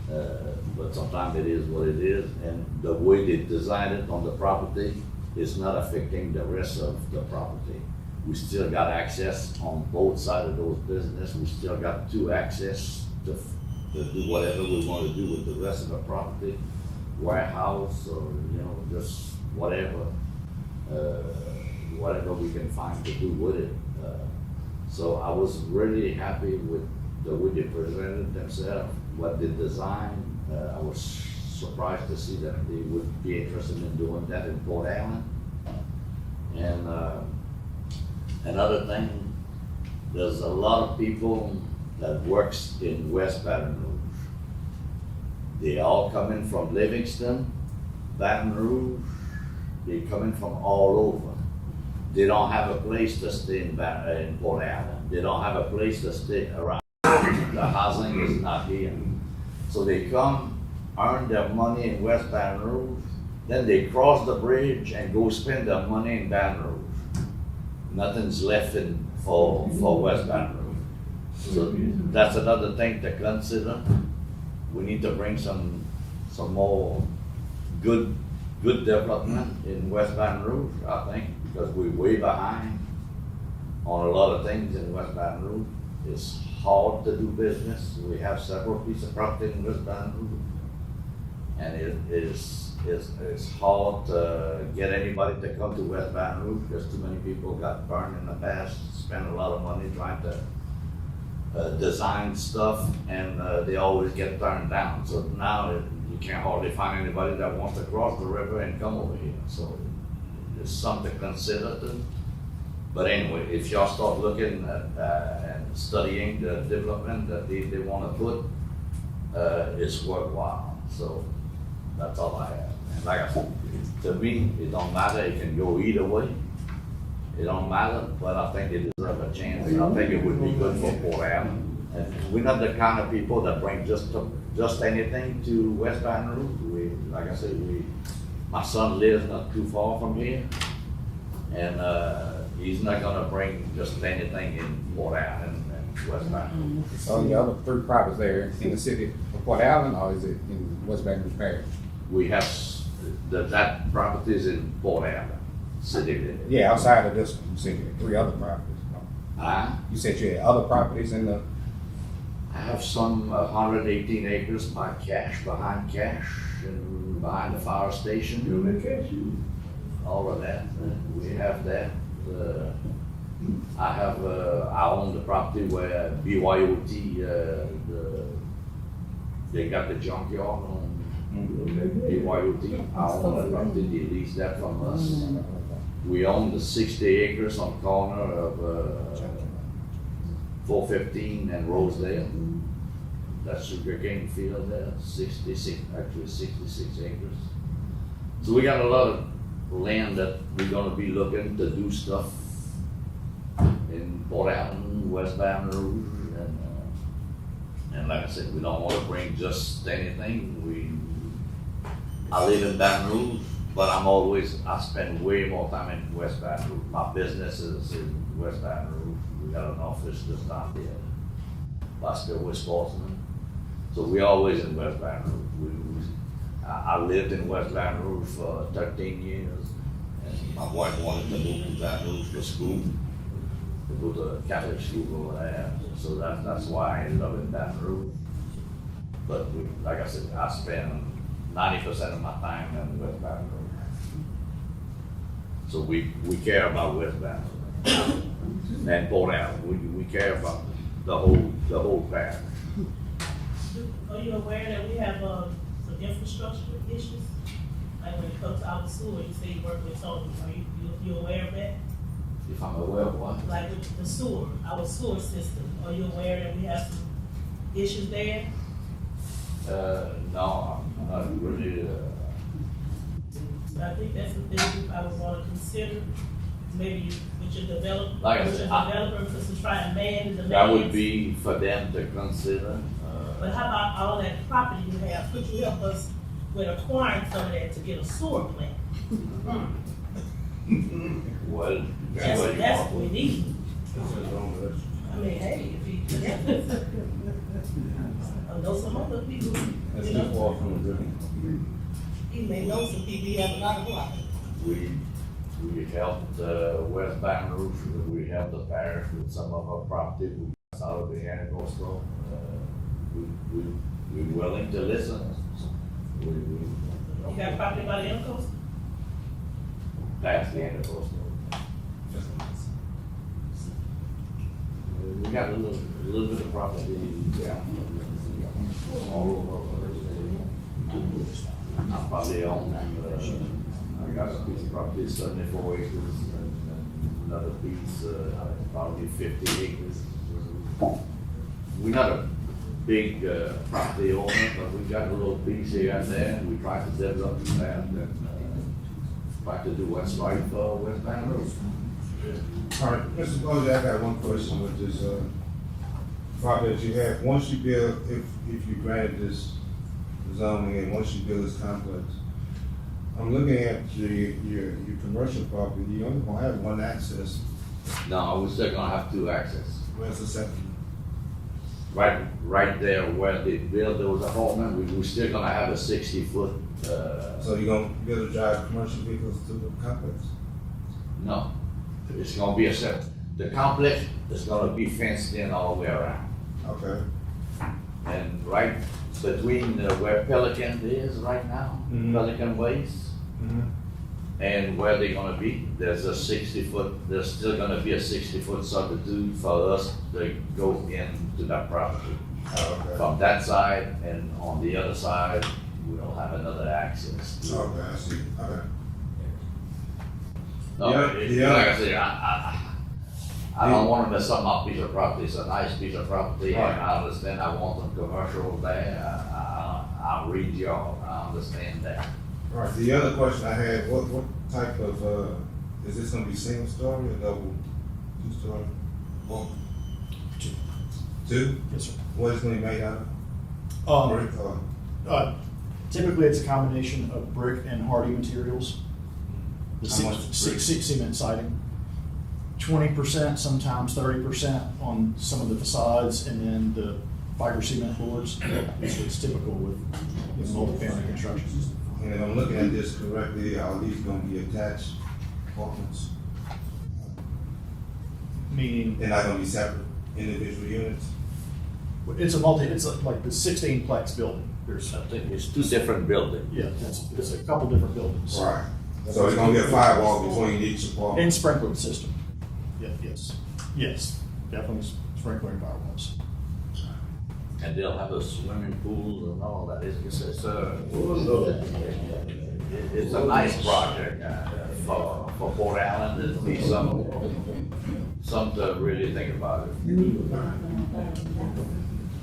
But sometimes it is what it is, and the way they design it on the property is not affecting the rest of the property. We still got access on both sides of those business, we still got two access to do whatever we wanna do with the rest of the property. Warehouse or, just whatever, whatever we can find to do with it. So I was really happy with the way they presented themselves, what they designed. I was surprised to see that they would be interested in doing that in Port Allen. And another thing, there's a lot of people that works in West Baton Rouge. They all coming from Livingston, Baton Rouge, they coming from all over. They don't have a place to stay in Port Allen. They don't have a place to stay around. The housing is not here. So they come, earn their money in West Baton Rouge, then they cross the bridge and go spend their money in Baton Rouge. Nothing's left for West Baton Rouge. So that's another thing to consider. We need to bring some more good development in West Baton Rouge, I think, because we're way behind on a lot of things in West Baton Rouge. It's hard to do business. We have several pieces of property in West Baton Rouge, and it's hard to get anybody to come to West Baton Rouge because too many people got burned in the past, spent a lot of money trying to design stuff, and they always get turned down. So now you can't hardly find anybody that wants to cross the river and come over here. So it's something to consider too. But anyway, if y'all start looking at and studying the development that they want to put, it's worthwhile. So that's all I have. And like I said, to me, it don't matter. It can go either way. It don't matter, but I think they deserve a chance. I think it would be good for Port Allen. And we're not the kind of people that bring just anything to West Baton Rouge. Like I said, my son lives not too far from here, and he's not gonna bring just anything in Port Allen and West Baton Rouge. So the other three properties there in the city of Port Allen, or is it in West Baton Rouge Parish? We have that property is in Port Allen city. Yeah, outside of this one, you said you had three other properties. You said you had other properties in the. I have some 118 acres behind cash, and behind the fire station. All of that, we have that. I own the property where BYOT, they got the junkyard on BYOT. I own that property, they lease that from us. We own the 60 acres on the corner of 415 and Rosedale. That's sugarcane field there, 66 acres. So we got a lot of land that we're gonna be looking to do stuff in Port Allen, West Baton Rouge, and like I said, we don't wanna bring just anything. I live in Baton Rouge, but I spend way more time in West Baton Rouge. My business is in West Baton Rouge. We got an office just down there, Bosco, Wisconsin. So we always in West Baton Rouge. I lived in West Baton Rouge for 13 years, and my wife wanted to move to Baton Rouge for school, to go to a Catholic school over there. So that's why I ended up in Baton Rouge. But like I said, I spend 90% of my time in West Baton Rouge. So we care about West Baton Rouge. And Port Allen, we care about the whole parish. Are you aware that we have some infrastructure issues? Like when it comes to our sewer, you say you work with Tony, are you aware of that? If I'm aware of what? Like with the sewer, our sewer system, are you aware that we have some issues there? No, I'm not really. I think that's the thing I would want to consider. Maybe with your developer, Like I with said, your developer, because we're trying to man the demand. That would be for them to consider. But how about all that property you have? Could you help us with acquiring some of that to get a sewer plant? Well, That's what we need. I mean, hey, if you. I know some other people, That's you too know, far from the river. you may know some people, you have a lot of block. We helped, West Baton Rouge, we helped the parish with some of our property, we out of the Anacostia. We're willing to listen. You got property by the Uncos? Past the Anacostia. We got a little bit of property, yeah. All over. I probably own, I got a piece of property, 74 acres, and another piece, probably 50 acres. We're not a big, property owner, but we got a little piece here and there, and we try to develop that, and, try to do what's right for West Baton Rouge. All right, Mr. Bowles, I got one question with this, property that you have. Once you build, if you granted this zoning and once you build this complex, I'm looking at your commercial property, you only gonna have one access. No, we're still gonna have two access. Where's the second? Right there where they build those apartments, we're still gonna have a 60-foot, So you're gonna be able to drive commercial vehicles to the complex? no. It's gonna be the complex is gonna be fenced in all the way around. Okay. And right between where Pelican is right now, Mhm. Pelican Ways, Mm-hmm. and where they're gonna be, there's a 60-foot, there's still gonna be a 60-foot substitute for us to go into that property. Oh, okay. From that side, and on the other side, we don't have another access. Okay, I see, okay. No, Yeah, it- yeah. like I said, I don't wanna mess up my piece of property, it's a nice piece of property, and Right. I understand I want them commercial there, I'll read y'all, I understand that. All right, the other question I had, what type of, is this gonna be single story or double, two-story? One? Two. Two? Yes, sir. What is gonna be made out of? Brick or? Typically, it's a combination of brick and hardy materials. The How much brick? cement siding. 20%, sometimes 30% on some of the facades, and then the fiber cement boards. It's typical with multifamily construction. And if I'm looking at this correctly, are these gonna be attached apartments? Meaning, They're not gonna be separate individual units? it's like the 16-plex building. There's, I think it's two different buildings. yeah, it's a couple different buildings. Right. So it's gonna be a firewall between each apartment? And sprinkler system. Yeah, yes, definitely sprinkler firewalls. And they'll have a swimming pool and all that, it's a nice project, for Port Allen, it'll be some to really think about it.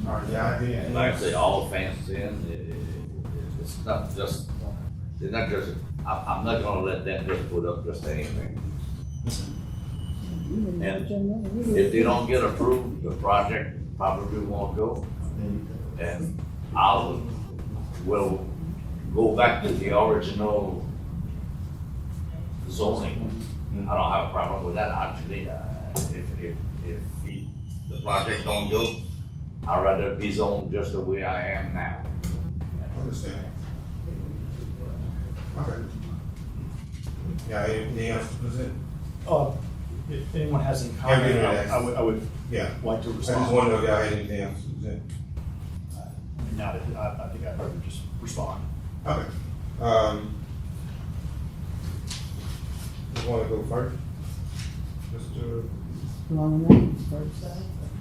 All right, yeah, I did. And like I say, all fenced in, it's not just, they're not just, I'm not gonna let them just put up just anything. And if they don't get approved, the project probably won't go. And we'll go back to the original zoning. I don't have a problem with that, actually. If the project don't go, I'd rather be zoned just the way I am now. Understand. Okay. Yeah, anything else to present? If anyone has any comment, Yeah, I would Yeah. like to I just respond. wonder if y'all had anything else to present. Not, I think I'd rather just respond. Okay. You wanna go first? Mr.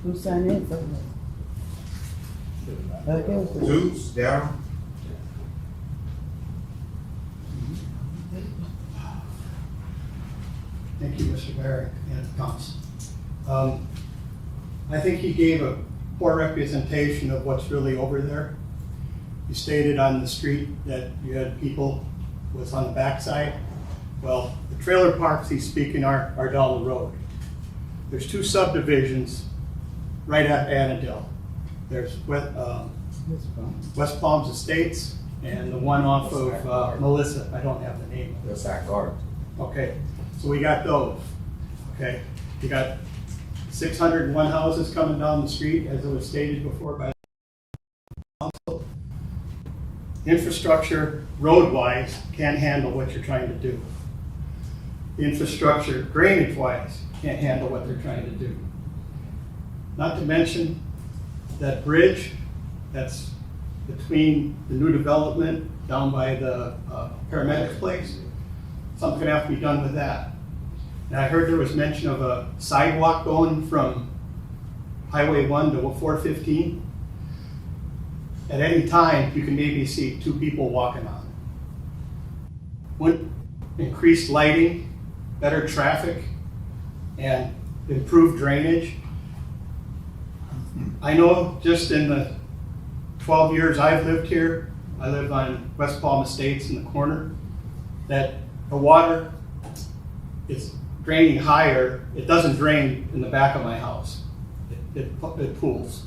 Who signed in first? Okay. Toots, Darryl? Thank you, Mr. Barrett and Council. I think he gave a poor representation of what's really over there. You stated on the street that you had people was on the backside. Well, the trailer parks he's speaking are down the road. There's two subdivisions right at Annandale. There's West Palms Estates and the one off of Melissa. I don't have the name. That's that garden. Okay, so we got those. Okay, you got 601 houses coming down the street, as it was stated before by infrastructure road-wise can't handle what you're trying to do. Infrastructure drainage-wise can't handle what they're trying to do. Not to mention that bridge that's between the new development down by the paramedics place. Something's gonna have to be done with that. And I heard there was mention of a sidewalk going from Highway 1 to 415. At any time, you can maybe see 2 people walking on it. Wouldn't increased lighting, better traffic, and improved drainage. I know just in the 12 years I've lived here, I live on West Palm Estates in the corner, that the water is draining higher. It doesn't drain in the back of my house. It pools.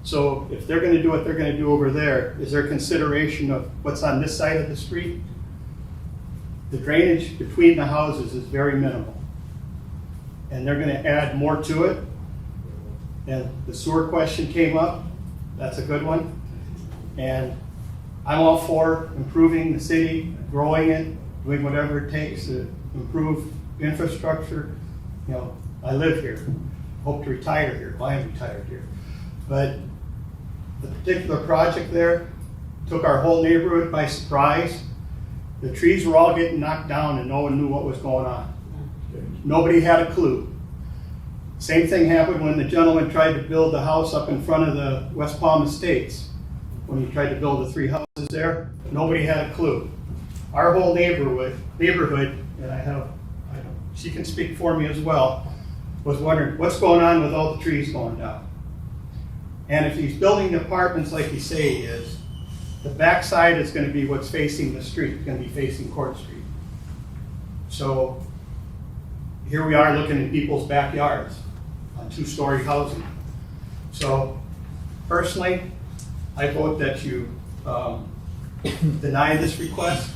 So if they're gonna do what they're gonna do over there, is there consideration of what's on this side of the street? The drainage between the houses is very minimal. And they're gonna add more to it. And the sewer question came up. That's a good one. And I'm all for improving the city, growing it, doing whatever it takes to improve infrastructure. You know, I live here, hope to retire here. Well, I am retired here. But the particular project there took our whole neighborhood by surprise. The trees were all getting knocked down and no one knew what was going on. Nobody had a clue. Same thing happened when the gentleman tried to build the house up in front of the West Palm Estates. When he tried to build the 3 houses there, nobody had a clue. Our whole neighborhood, and she can speak for me as well, was wondering what's going on with all the trees going down. And if he's building apartments like you say he is, the backside is going to be what's facing the street. It's going to be facing Court Street. So here we are looking in people's backyards on 2-story housing. So personally, I vote that you deny this request.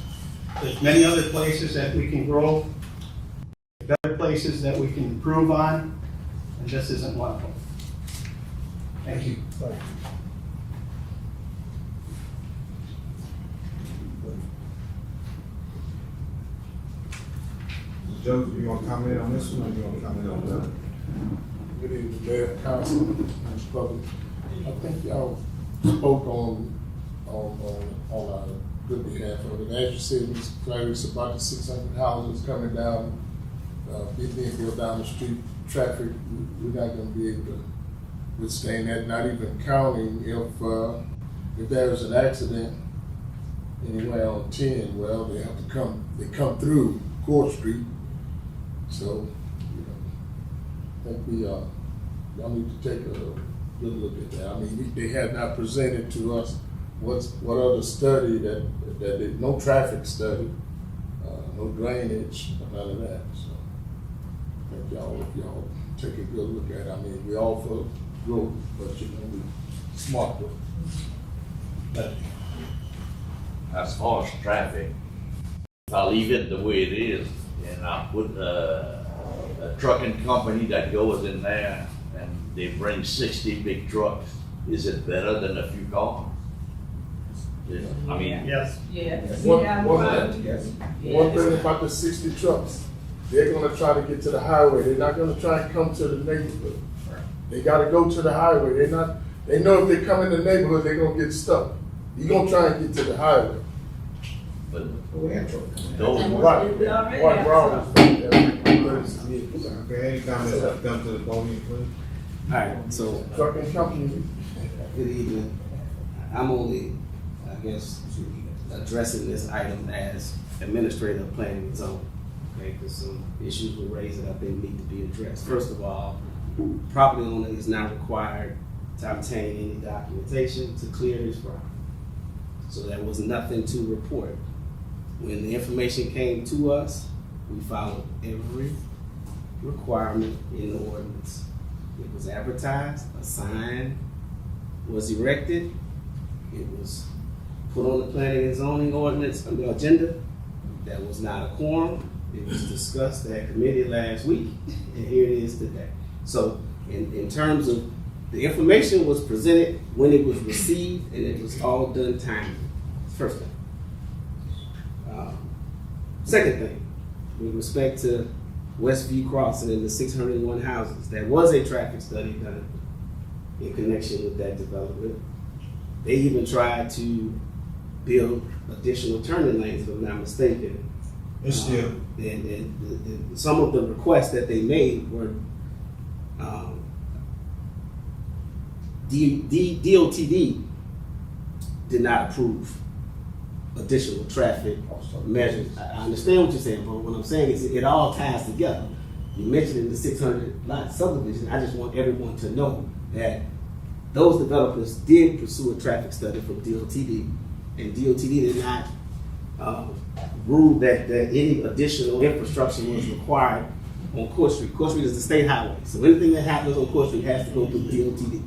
There's many other places that we can grow, better places that we can improve on, and this isn't one of them. Thank you. Joe, you want to comment on this one, or you want to comment on that? Good evening, Mayor, Council, Mr. Public. I think y'all spoke on our good behalf of it. As you said, Ms. Clerice, about the 600 houses coming down, being built down the street, traffic, we're not gonna be able to withstand that, not even counting if there's an accident anywhere on 10, well, they have to come through Court Street. So, I think y'all need to take a good look at that. I mean, they have not presented to us what other study that no traffic study, no drainage, none of that. So, I think if y'all take a good look at it. I mean, we all for growth, but we smart growth. As far as traffic, if I leave it the way it is, and I put a trucking company that goes in there and they bring 60 big trucks, is it better than a few cars? I mean, Yes. One thing about the 60 trucks, they're gonna try to get to the highway. They're not gonna try and come to the neighborhood. They gotta go to the highway. They know if they come in the neighborhood, they're gonna get stuck. You're gonna try and get to the highway. but those, What wrong? Okay, any comments that come to the podium, please? Alright, so, Trucking company. good evening. I'm only, I guess, addressing this item as administrative planning and zoning. Okay, because some issues were raised that I think need to be addressed. First of all, property owner is not required to obtain any documentation to clear his property. So there was nothing to report. When the information came to us, we followed every requirement in the ordinance. It was advertised, a sign was erected, it was put on the planning and zoning ordinance on the agenda. That was not a quorum. It was discussed at committee last week, and here it is today. So in terms of the information was presented when it was received, and it was all done timely. First thing. Second thing, with respect to Westview Crossing and the 601 houses, there was a traffic study done in connection with that development. They even tried to build additional turning lanes, if I'm not mistaken. It's still, And some of the requests that they made were DOTD did not approve additional traffic measures. I understand what you're saying, but what I'm saying is it all ties together. You mentioned in the 600 lot subdivision, I just want everyone to know that those developers did pursue a traffic study from DOTD, and DOTD did not rule that any additional infrastructure was required on Court Street. Court Street is the state highway, so anything that happens on Court Street has to go through DOTD.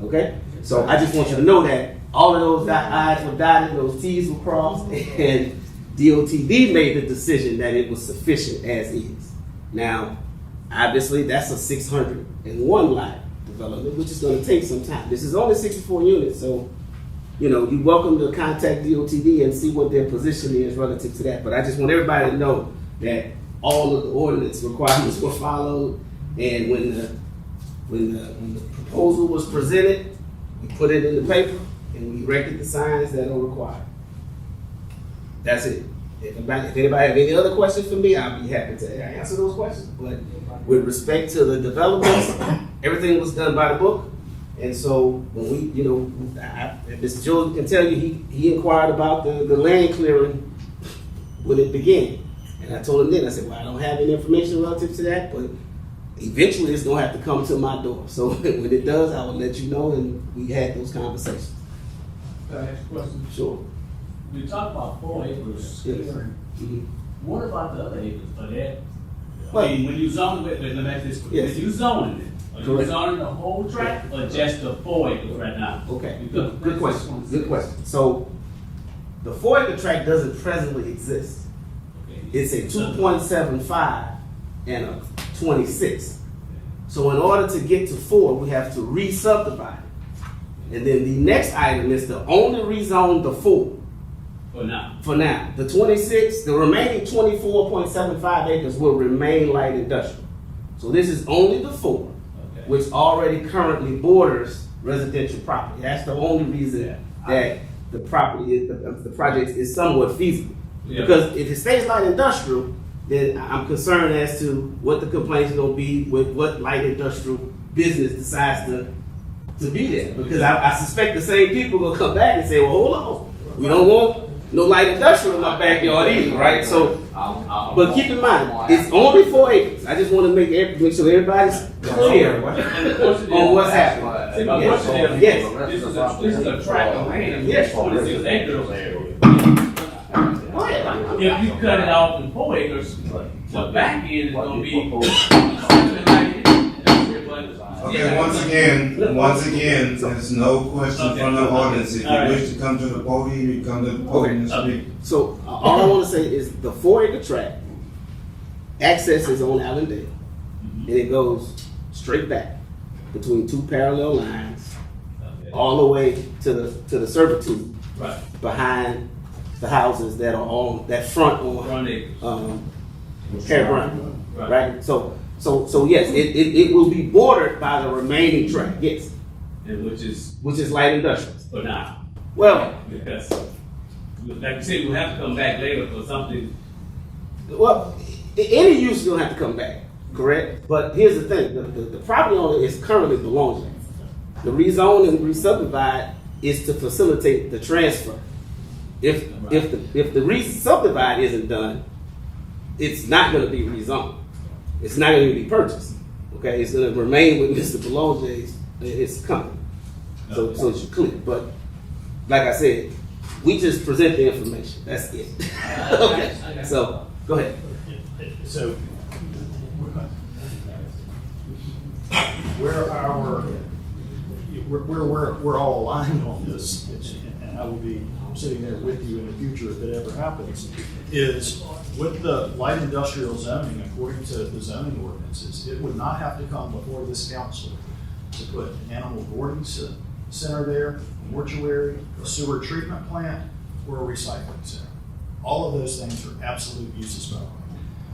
Okay? So I just want you to know that all of those I's were dotted, those T's were crossed, and DOTD made the decision that it was sufficient as is. Now, obviously, that's a 601 lot development, which is going to take some time. This is only 64 units, so you're welcome to contact DOTD and see what their position is relative to that. But I just want everybody to know that all of the ordinance requirements were followed, and when the proposal was presented, we put it in the paper and we erected the signs that are required. That's it. If anybody have any other questions for me, I'll be happy to answer those questions. But with respect to the developments, everything was done by the book. And so when we, Mr. Jordan can tell you, he inquired about the land clearing when it began. And I told him then, I said, well, I don't have any information relative to that, but eventually it's gonna have to come to my door. So when it does, I will let you know, and we had those conversations. Can I ask a question? Sure. You talk about 4 acres. Yes. Mm-hmm. What about the other acres for that? Well, I mean, when you zone it, let me ask this, yes. when you zoning it, are you Correct. zoning the whole tract or just the 4 acres right now? Okay, Because good question, good question. So the 4 acre tract doesn't presently exist. Okay. It's a 2.75 and a 26. So in order to get to 4, we have to re-subdivide it. And then the next item is to only rezone the 4. For now. For now. The 26, the remaining 24.75 acres will remain light industrial. So this is only the 4, Okay. which already currently borders residential property. That's the only reason that the property, the project is somewhat feasible. Yeah. Because if it stays light industrial, then I'm concerned as to what the complaints are gonna be with what light industrial business decides to be there. Because I suspect the same people gonna come back and say, well, hold on, we don't want no light industrial in my backyard either, right? So, but keep in mind, it's only 4 acres. I just want to make sure everybody's clear on what's happening. See, my question is, Yes. this is a tract of land, Yes. 26 acres. If you cut it off in 4 acres, the back end is gonna be. okay, once again, there's no question from the audience. If you wish to come to the podium, you come to the podium and speak. So all I want to say is the 4 acre tract, access is on Allendale, and it goes straight back between 2 parallel lines, all the way to the servitude behind the houses that are on that front on Harry Brown, right? So yes, it will be bordered by the remaining tract, yes. And which is light industrial. for now. Well, Because, like you said, we'll have to come back later for something. well, any use is gonna have to come back, correct? But here's the thing: the property owner is currently belongs. The rezone and re-subdivide is to facilitate the transfer. If the re-subdivide isn't done, it's not gonna be rezoned. It's not going to be purchased. Okay, it's going to remain with Mr. Belonge's his company. So it's clear. But like I said, we just present the information. That's it. Okay. So go ahead. So we're all aligned on this, and I will be sitting there with you in the future if it ever happens, is with the light industrial zoning, according to the zoning ordinances, it would not have to come before this council to put an animal boarding center there, a mortuary, a sewer treatment plant, we're a recycling center. All of those things are absolute uses of property.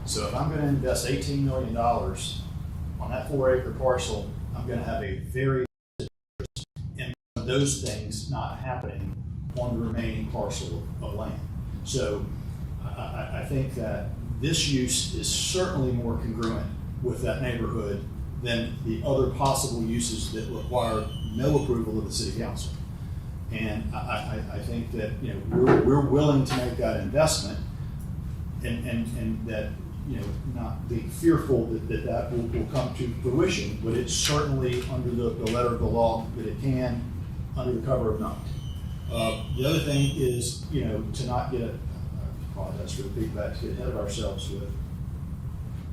So if I'm gonna invest $18 million on that 4-acre parcel, I'm gonna have a very in those things not happening on the remaining parcel of land. So I think that this use is certainly more congruent with that neighborhood than the other possible uses that require no approval of the city council. And I think that, you know, we're willing to make that investment and that, you know, not be fearful that will come to fruition, but it's certainly under the letter of the law that it can, under the cover of night. The other thing is, you know, to not get, I apologize for the feedback, to get ahead of ourselves with.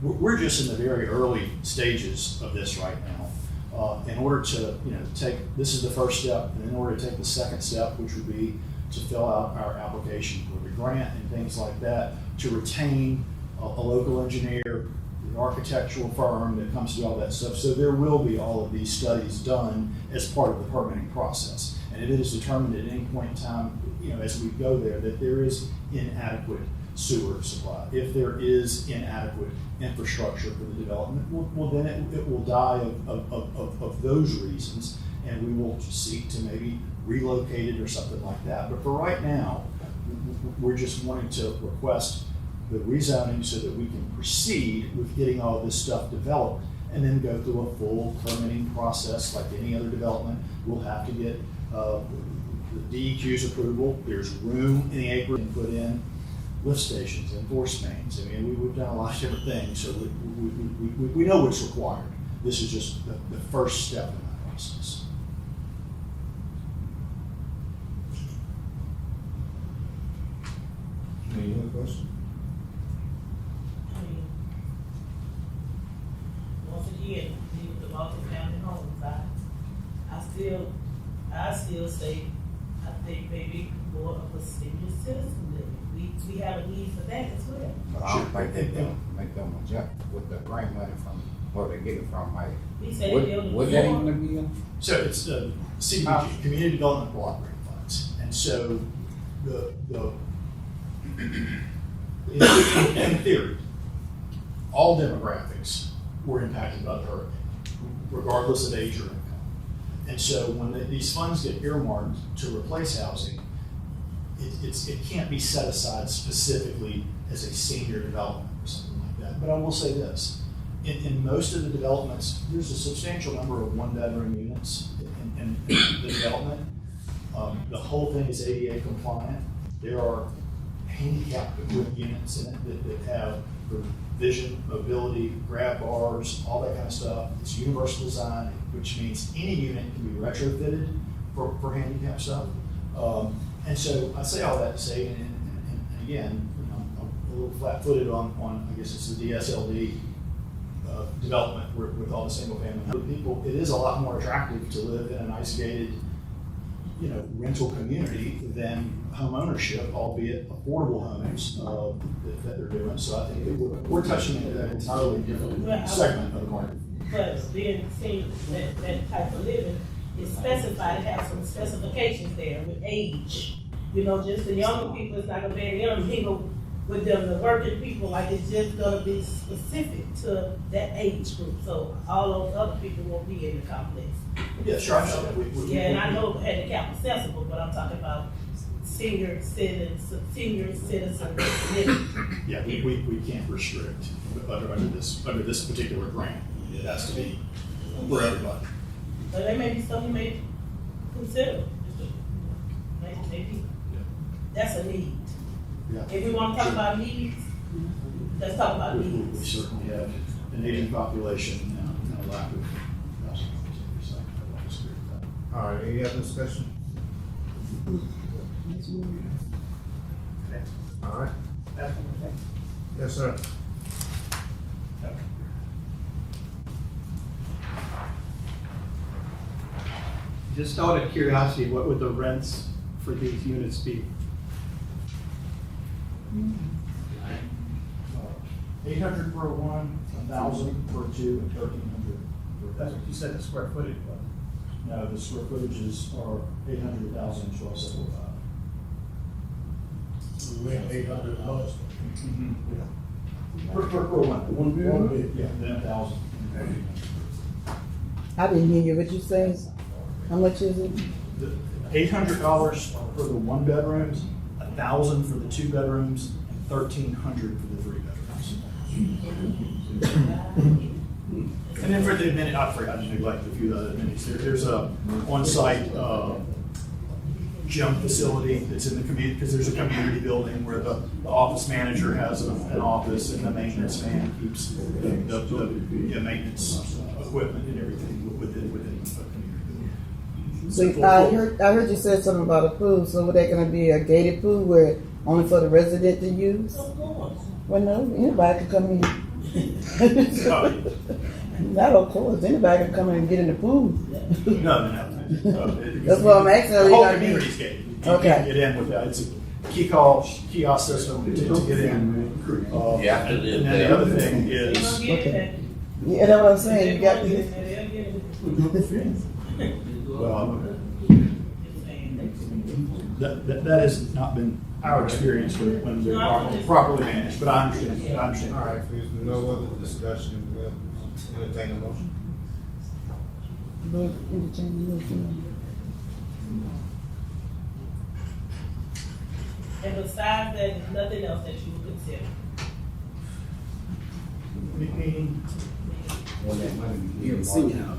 We're just in the very early stages of this right now. In order to, you know, this is the first step, and in order to take the second step, which would be to fill out our application for the grant and things like that, to retain a local engineer, the architectural firm that comes to do all that stuff. So there will be all of these studies done as part of the permitting process. And if it is determined at any point in time, you know, as we go there, that there is inadequate sewer supply, if there is inadequate infrastructure for the development, well then it will die of those reasons, and we will seek to maybe relocate it or something like that. But for right now, we're just wanting to request the rezoning so that we can proceed with getting all of this stuff developed and then go through a full permitting process like any other development. We'll have to get the DEQ's approval. There's room in the acre to put in lift stations and force mains. I mean, we've done a lot of different things, so we know what's required. This is just the first step in that process. Any other question? I mean, once again, with the multi-family homes, I still say, I think maybe more of a senior citizen living. We have a need for that as well. But I don't think they can make them adjust with the grant money from where they get it from, like. We say they build Would that even be in? So it's the CDBG, Community Development Cooperative Funds. And so in theory, all demographics were impacted by the hurricane, regardless of age or income. And so when these funds get earmarked to replace housing, it can't be set aside specifically as a senior development or something like that. But I will say this, in most of the developments, there's a substantial number of one-bedroom units in the development. The whole thing is ADA compliant. There are handicapped units in it that have vision, mobility, grab bars, all that kind of stuff. It's universal design, which means any unit can be retrofitted for handicap stuff. And so I say all that to say, and again, you know, I'm a little flat-footed on I guess it's the DSLD development with all the single-family people. It is a lot more attractive to live in an isolated, you know, rental community than home ownership, albeit affordable homes that they're doing. So I think we're touching into that entirely different segment of the market. But being seen that type of living is specified, it has some specifications there with age. You know, just the younger people, it's not gonna be any young people with them, the working people, like it's just gonna be specific to that age group. So all those other people won't be in the complex. Yeah, sure, I know that. Yeah, and I know handicap accessible, but I'm talking about senior citizens living. Yeah, we can't restrict under this particular grant. It has to be for everybody. So there may be something you may consider. Maybe. That's a need. Yeah. If we want to talk about needs, let's talk about We needs. certainly have an aging population and a lack of housing. So I don't disagree with that. All right, any other discussion? All right. Yes, sir. Just out of curiosity, what would the rents for these units be? 800 for one, 1,000 for two, and 1,300 for. That's what you said, the square footage was. No, the square footages are 800, 1,000, 1,275. So we have $800. Per one bed, yeah, then 1,000. I didn't hear you, what you say? How much is it? $800 for the one bedrooms, 1,000 for the two bedrooms, and 1,300 for the three bedrooms. And then for the amenities, I forgot to neglect a few of the other amenities. There's a on-site gym facility that's in the community, because there's a community building where the office manager has an office and the maintenance man keeps the maintenance equipment and everything within a community building. So I heard you said something about a pool, so was that gonna be a gated pool where only for the resident to use? Of course. Well, no, anybody can come in. Oh, Not of course, anybody can come in and get in the pool. No. That's what I'm asking. The whole community's gated. You can't Okay. get in with that. It's a kiosk system to get in. You have to live And then there. the other thing They're is, gonna get it. Yeah, that's what I'm saying, you got They'll to. get it. well, that has not been our experience when they're properly managed, but I understand. All right, if there's no other discussion, we'll entertain a motion. And besides that, there's nothing else that you would consider. Meaning, When that money be You given, see Mark. how.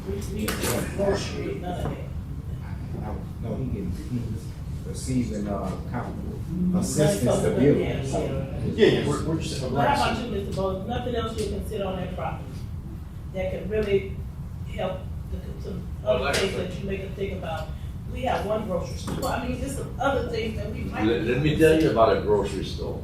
Grocery, none of that. No, he receiving, assistance to build. yeah, we're just. What about you, Mr. Bowles? Nothing else you consider on that property that could really help some other things that you make us think about? We have one grocery store. I mean, there's some other things that we might. Let me tell you about a grocery store.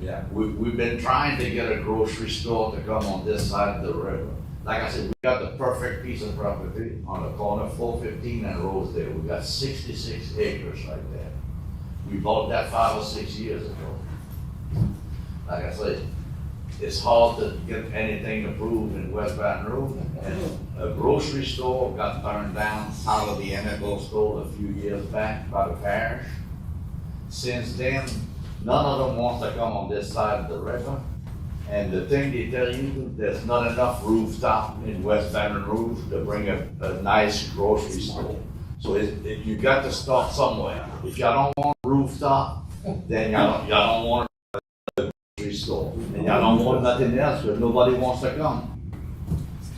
Yeah, we've been trying to get a grocery store to come on this side of the river. Like I said, we got the perfect piece of property on the corner of 415 and Rosedale. We got 66 acres right there. We bought that 5 or 6 years ago. Like I said, it's hard to get anything approved in West Baton Rouge. And a grocery store got turned down, out of the Enego store a few years back by the parish. Since then, none of them wants to come on this side of the river. And the thing they tell you, there's not enough rooftop in West Baton Rouge to bring a nice grocery store. So you got to start somewhere. If y'all don't want rooftop, then y'all don't want a grocery store. And y'all don't want nothing else because nobody wants to come.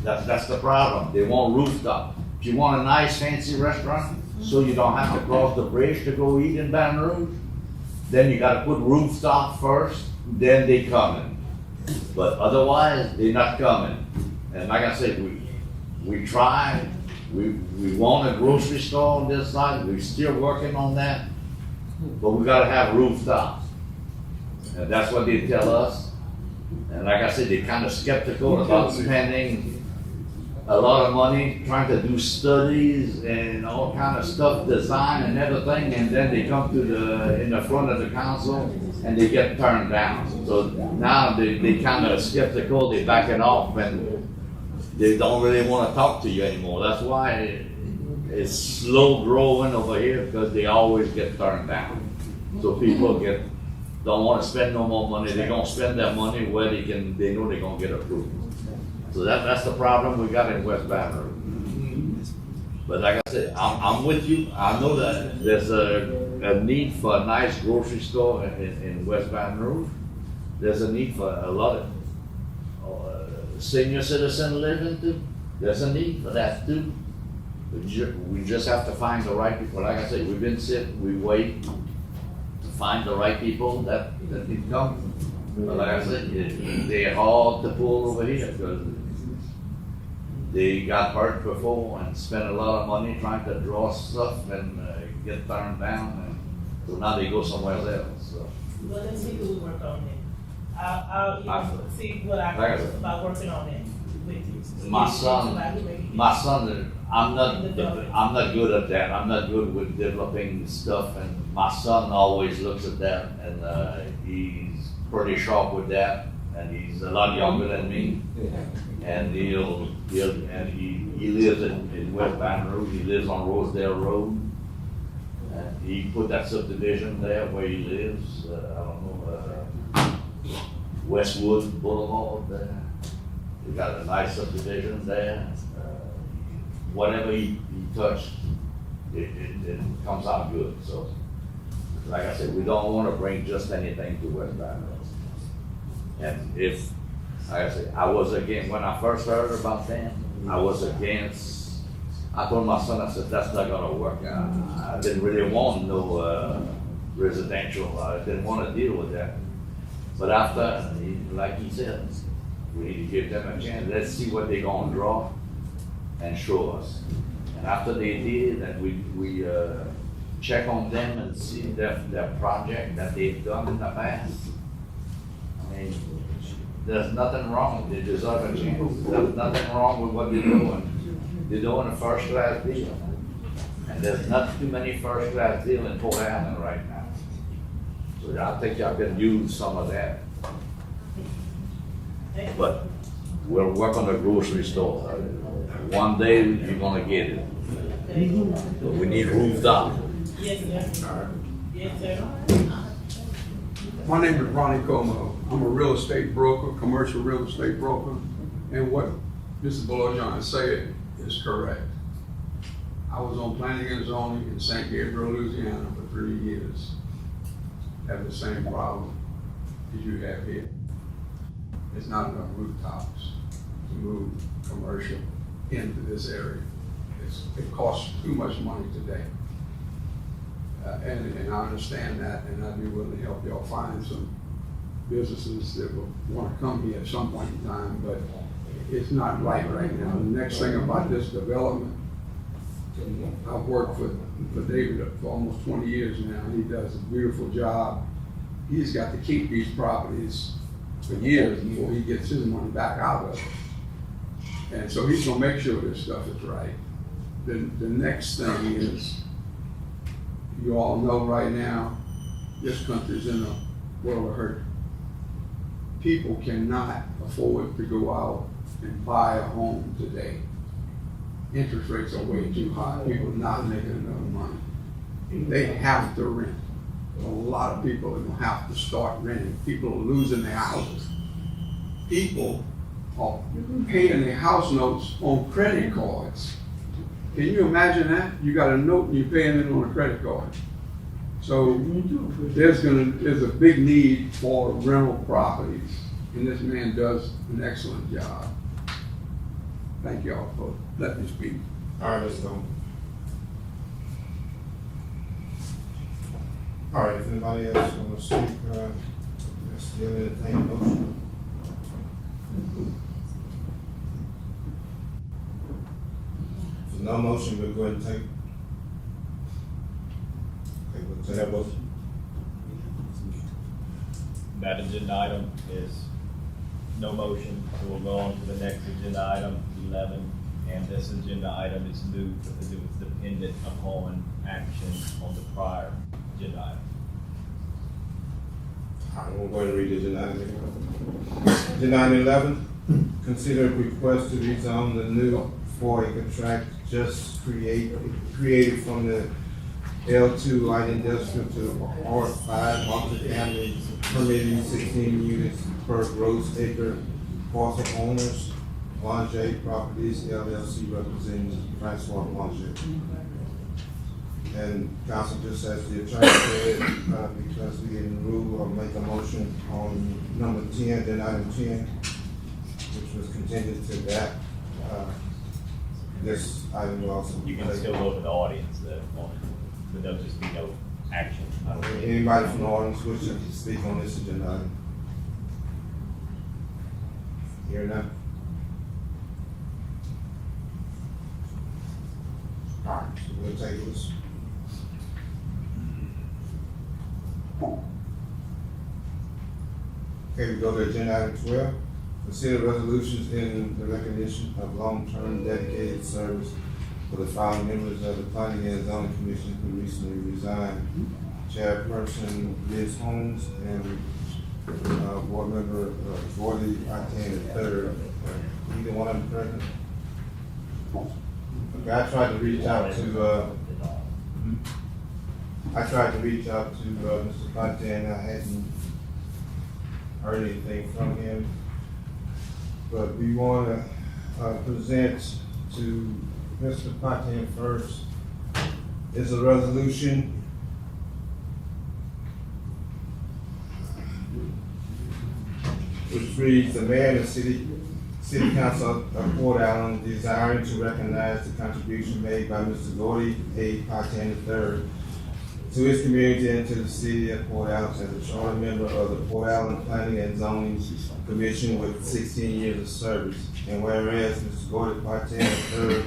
That's the problem. They want rooftop. If you want a nice fancy restaurant, so you don't have to cross the bridge to go eat in Baton Rouge, then you gotta put rooftop first, then they coming. But otherwise, they're not coming. And like I said, we tried, we want a grocery store on this side, we're still working on that, but we gotta have rooftops. And that's what they tell us. And like I said, they're kind of skeptical about spending a lot of money trying to do studies and all kind of stuff, design and everything, and then they come to in the front of the council and they get turned down. So now they kind of skeptical, they backing off and they don't really want to talk to you anymore. That's why it's slow growing over here, because they always get turned down. So people don't want to spend no more money. They're gonna spend their money where they know they're gonna get approved. So that's the problem we got in West Baton Rouge. But like I said, I'm with you. I know that there's a need for a nice grocery store in West Baton Rouge. There's a need for a lot of senior citizen living too. There's a need for that too. We just have to find the right people. Like I said, we've been sitting, we wait to find the right people that can come. But like I said, they're hard to pull over here because they got hurt before and spent a lot of money trying to draw stuff and get turned down, and so now they go somewhere else. So. Well, let's see who we work on it. I'll see what I can do about working on it with you. My son, I'm not good at that. I'm not good with developing stuff, and my son always looks at that, and he's pretty sharp with that, and he's a lot younger than me, and he lives in West Baton Rouge. He lives on Rosedale Road, And he put that subdivision there where he lives, I don't know, Westwood Boulevard there. He got a nice subdivision there. Whatever he touched, it comes out good, so. Like I said, we don't wanna bring just anything to West Baton Rouge. And if, like I said, I was against, when I first heard about them, I was against, I told my son, I said, that's not gonna work. I didn't really want no residential, I didn't wanna deal with that. But after, like he said, we need to give them a chance, let's see what they're gonna draw and show us. And after they did, and we check on them and see their project that they've done in the past. I mean, there's nothing wrong, they deserve a chance. There's nothing wrong with what they're doing. They're doing a first-class deal. And there's not too many first-class deals in Port Allen right now. So I think y'all can use some of that. But we'll work on the grocery store. One day you're gonna get it. But we need rooftop. Yes, sir. Yes, sir. My name is Ronnie Como. I'm a real estate broker, commercial real estate broker, and what Mr. Bourgeon said is correct. I was on planning and zoning in St. Gabriel, Louisiana for 3 years. Have the same problem as you have here. It's not enough rooftops to move commercial into this area. It costs too much money today. And I understand that, and I'd be willing to help y'all find some businesses that will want to come here at some point in time, but it's not right now. The next thing about this development, I've worked for David for almost 20 years now. He does a beautiful job. He's got to keep these properties for years before he gets his money back out of it. And so he's gonna make sure this stuff is right. The next thing is, you all know right now, this country's in a world of hurt. People cannot afford to go out and buy a home today. Interest rates are way too high. People are not making enough money. They have to rent. A lot of people are gonna have to start renting. People are losing their houses. People are paying their house notes on credit cards. Can you imagine that? You got a note and you're paying it on a credit card. So there's a big need for rental properties, and this man does an excellent job. Thank y'all for letting me speak. All right, let's go. All right, if anybody else want to speak, let's still entertain a motion. If no motion, we'll go ahead and take. Okay, we'll take that motion. That agenda item is no motion, so we'll go on to the next agenda item, 11. And this agenda item is moved because it was dependent upon action on the prior agenda item. All right, we'll go ahead and read agenda item. Agenda item 11, consider request to rezone the new 4-acre tract just created from the L2 light industrial to the R5 multifamily permitting 16 units per gross acre. Parcel owners, Wanjay Properties LLC representing Francois Wanjay. And council, just as the attorney said, because we didn't rule or make a motion on number 10, then item 10, which was contingent to that, this item will also be. You can still go to the audience that on it, but there'll just be no action. Anybody from the audience wishing to speak on this agenda item? Hear none? All right, so we'll take this. Okay, we go to agenda item 12. Consider resolutions in the recognition of long-term dedicated service for the following members of the Planning and Zoning Commission who recently resigned. Chairperson Liz Holmes and board member Gordy Artan III. Either one of them present? Okay, I tried to reach out to I tried to reach out to, Mr. Fontaine, I hadn't heard anything from him. But we wanna, present to Mr. Fontaine first is a resolution which reads, the mayor and the city council of Port Allen desiring to recognize the contribution made by Mr. Gordy A. Fontaine III to his community and to the city of Port Allen as a charter member of the Port Allen Planning and Zoning Commission with 16 years of service. And whereas Mr. Gordy Fontaine III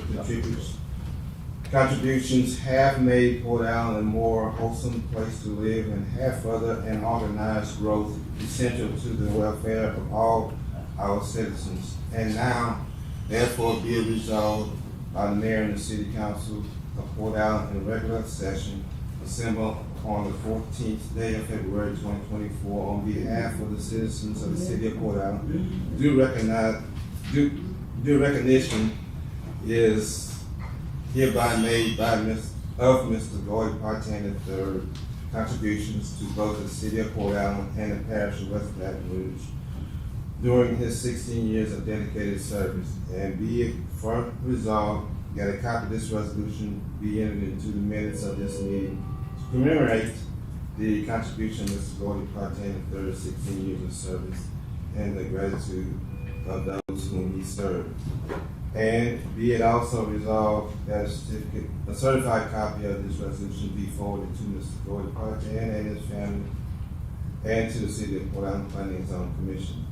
contributions have made Port Allen a more wholesome place to live and have further and organized growth essential to the welfare of all our citizens. And now, therefore, be it resolved by the mayor and the city council of Port Allen in regular session assembled on the 14th day of February 2024 on behalf of the citizens of the city of Port Allen. Due recognition is hereby made by Mr. Gordy Fontaine III contributions to both the city of Port Allen and the parish of West Baton Rouge during his 16 years of dedicated service. And be it further resolved that a copy of this resolution be entered into the minutes of this meeting to commemorate the contribution of Mr. Gordy Fontaine III, 16 years of service, and the gratitude of those whom he served. And be it also resolved that a certified copy of this resolution be forwarded to Mr. Gordy Fontaine and his family and to the city of Port Allen Planning and Zoning Commission.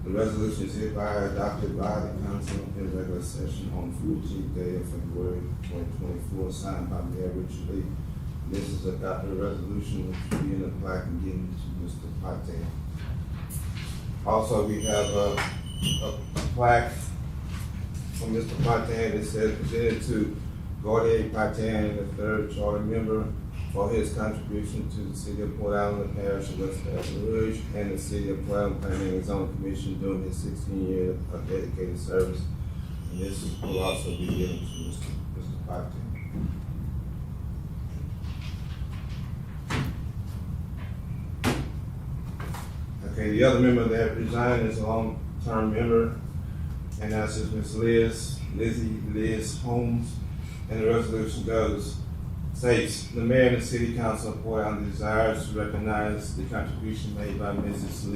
The resolution is hereby adopted by the council in regular session on the 14th day of February 2024, signed by Mayor Richard Lee. This is a copy of the resolution which will be in the plaque and given to Mr. Fontaine. Also, we have a plaque from Mr. Fontaine that says presented to Gordy Fontaine, the third charter member, for his contribution to the city of Port Allen, the parish of West Baton Rouge, and the city of Port Allen Planning and Zoning Commission during his 16 years of dedicated service. And this will also be given to Mr. Fontaine. Okay, the other member that resigned is a long-term member, and that's just Ms. Liz Holmes. And the resolution states, the mayor and the city council of Port Allen desires to recognize the contribution made by Mrs.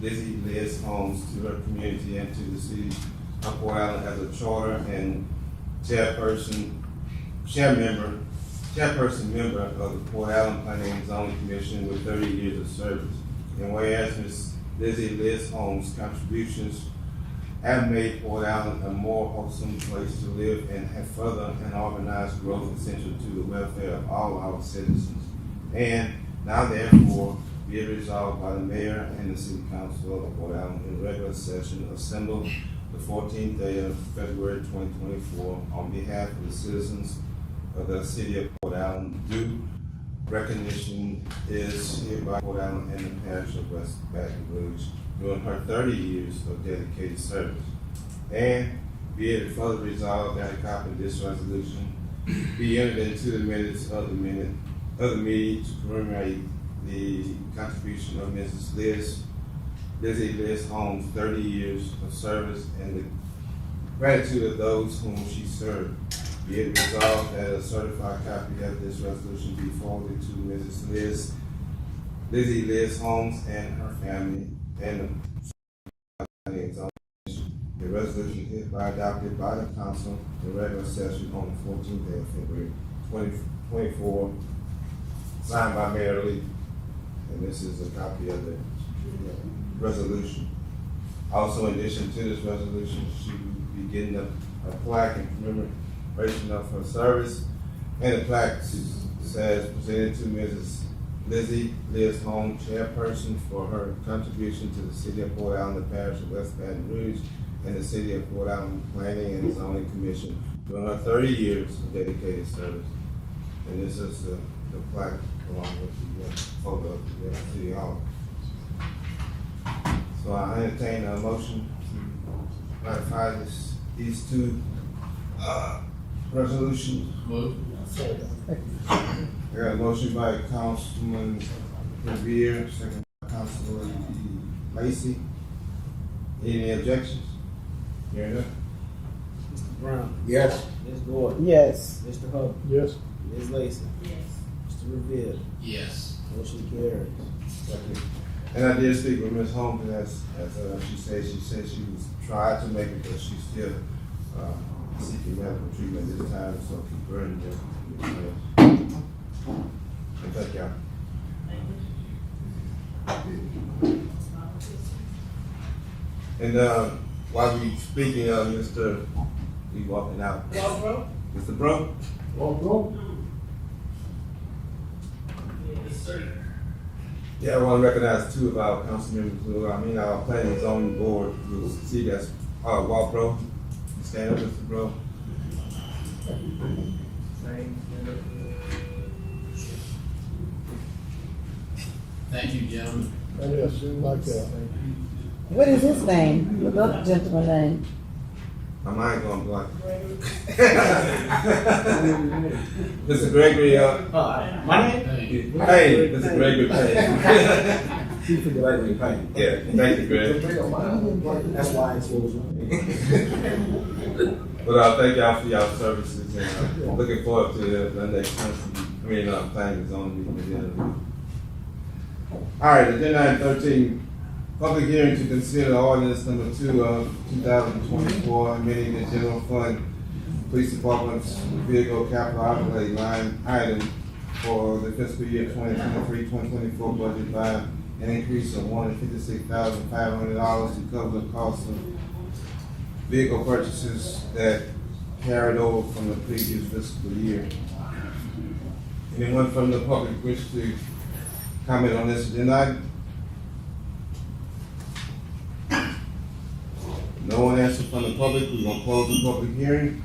Liz Holmes to her community and to the city of Port Allen as a charter and chairperson member of the Port Allen Planning and Zoning Commission with 30 years of service. And whereas Ms. Liz Holmes' contributions have made Port Allen a more wholesome place to live and have further and organized growth essential to the welfare of all our citizens. And now therefore be it resolved by the mayor and the city council of Port Allen in regular session assembled the 14th day of February 2024 on behalf of the citizens of the city of Port Allen. Due recognition is hereby Port Allen and the parish of West Baton Rouge during her 30 years of dedicated service. And be it further resolved that a copy of this resolution be entered into the minutes of the meeting to commemorate the contribution of Mrs. Liz Holmes' 30 years of service and the gratitude of those whom she served. Be it resolved that a certified copy of this resolution be forwarded to Mrs. Liz Holmes and her family and the resolution is hereby adopted by the council in regular session on the 14th day of February 2024, signed by Mayor Lee. And this is a copy of the resolution. Also, in addition to this resolution, she will be getting a plaque in commemoration of her service. And the plaque says, presented to Mrs. Liz Holmes, chairperson, for her contribution to the city of Port Allen, the parish of West Baton Rouge, and the city of Port Allen Planning and Zoning Commission during her 30 years of dedicated service. And this is the plaque along with the photo of the city hall. So I entertain a motion to ratify these two resolution? Move. I got a motion by Councilman Riviere, second by Councilwoman Lacy. Any objections? Hearing none? Mr. Brown. Yes. Ms. Gordon. Yes. Mr. Hubble. Yes. Ms. Lacy. Yes. Mr. Revere. Yes. Motion carries. And I did speak with Ms. Holmes, as she said she was trying to make it, but she's still seeking medical treatment this time, so keep her in there. And thank y'all. And while we speaking of Mr. We walking out. Walbro? Mr. Bro? Yeah, I want to recognize two of our council members who, our planning and zoning board, you'll see that's, Walbro. Stand up, Mr. Bro. Thank you, gentlemen. Yes, like that. What is his name? What other gentleman's name? My mind going blank. Mr. Gregory, My name? Hey. Payne, Mr. Gregory Payne. Gregory Payne. Yeah, thank you, Greg. That's why it's was. But thank y'all for y'all services, and looking forward to the next council, planning and zoning meeting. All right, agenda item 13, public hearing to consider ordinance number 2 of 2024, amending the general fund police department's vehicle capital outlay line item for the fiscal year 2023-2024 budget by an increase of $156,500 to cover the cost of vehicle purchases that carried over from the previous fiscal year. Anyone from the public wish to comment on this agenda item? No one answered from the public. We're gonna close the public hearing.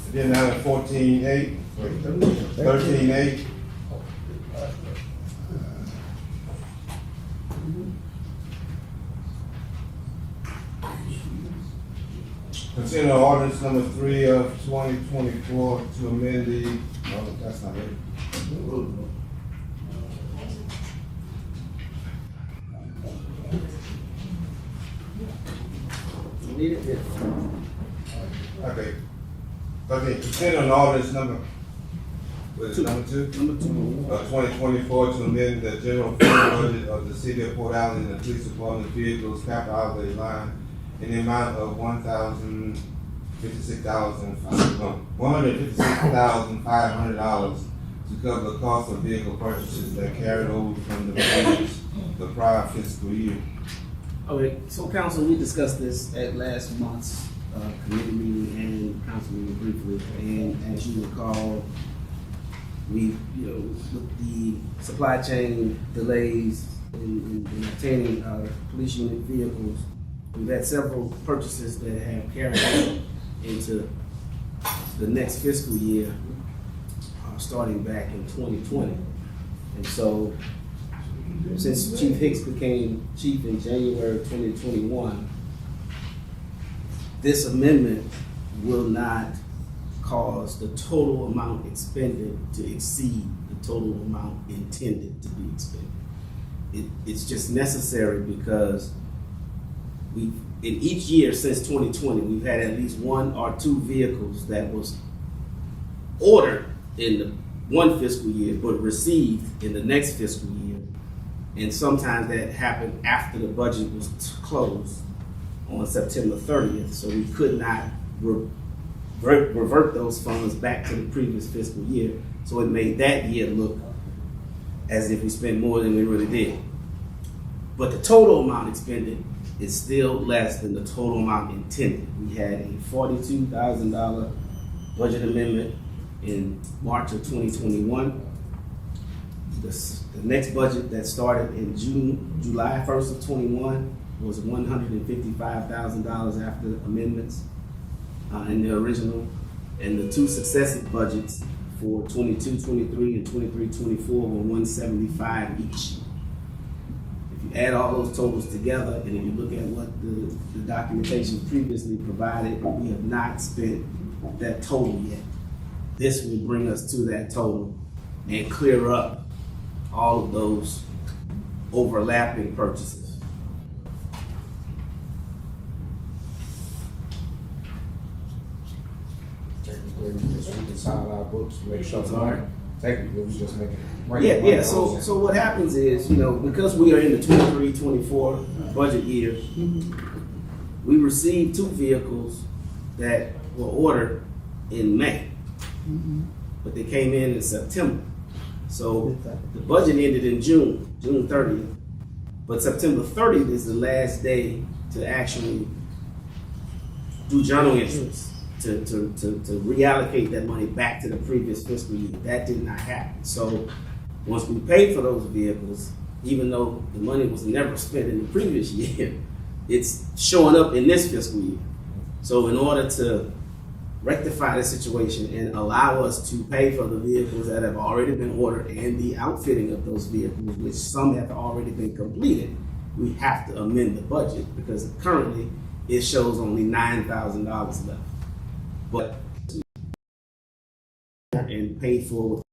Agenda item 14A, 13A. Consider ordinance number 3 of 2024 to amend the, no, that's not it. Okay. Okay, consider an ordinance number, what is it, number 2? Number 2. 2024 to amend the general fund budget of the city of Port Allen and the police department vehicles capital outlay line in the amount of $156,500 to cover the cost of vehicle purchases that carried over from the prior fiscal year. Okay, so council, we discussed this at last month's committee meeting and council meeting briefly, and as you recall, we, with the supply chain delays in obtaining police unit vehicles, we've had several purchases that have carried over into the next fiscal year, starting back in 2020. And so, since Chief Hicks became chief in January of 2021, this amendment will not cause the total amount expended to exceed the total amount intended to be expended. It's just necessary because in each year since 2020, we've had at least 1 or 2 vehicles that was ordered in the one fiscal year, but received in the next fiscal year. And sometimes that happened after the budget was closed on September 30th, so we could not revert those funds back to the previous fiscal year. So it made that year look as if we spent more than we really did. But the total amount expended is still less than the total amount intended. We had a $42,000 budget amendment in March of 2021. The next budget that started in July 1st of 21 was $155,000 after amendments in the original, and the 2 successive budgets for 22-23 and 23-24 were $175 each. If you add all those totals together, and if you look at what the documentation previously provided, we have not spent that total yet. This will bring us to that total and clear up all of those overlapping purchases. Technically, we just reconcile our books, make sure. Sorry? Technically, we just make it. Yeah. So what happens is, because we are in the 23-24 budget year, we received 2 vehicles that were ordered in May, but they came in September. So the budget ended in June 30th, but September 30th is the last day to actually do journal entries to reallocate that money back to the previous fiscal year. That did not happen. So once we paid for those vehicles, even though the money was never spent in the previous year, it's showing up in this fiscal year. So in order to rectify the situation and allow us to pay for the vehicles that have already been ordered and the outfitting of those vehicles, which some have already been completed, we have to amend the budget because currently it shows only $9,000 left. But and paid for with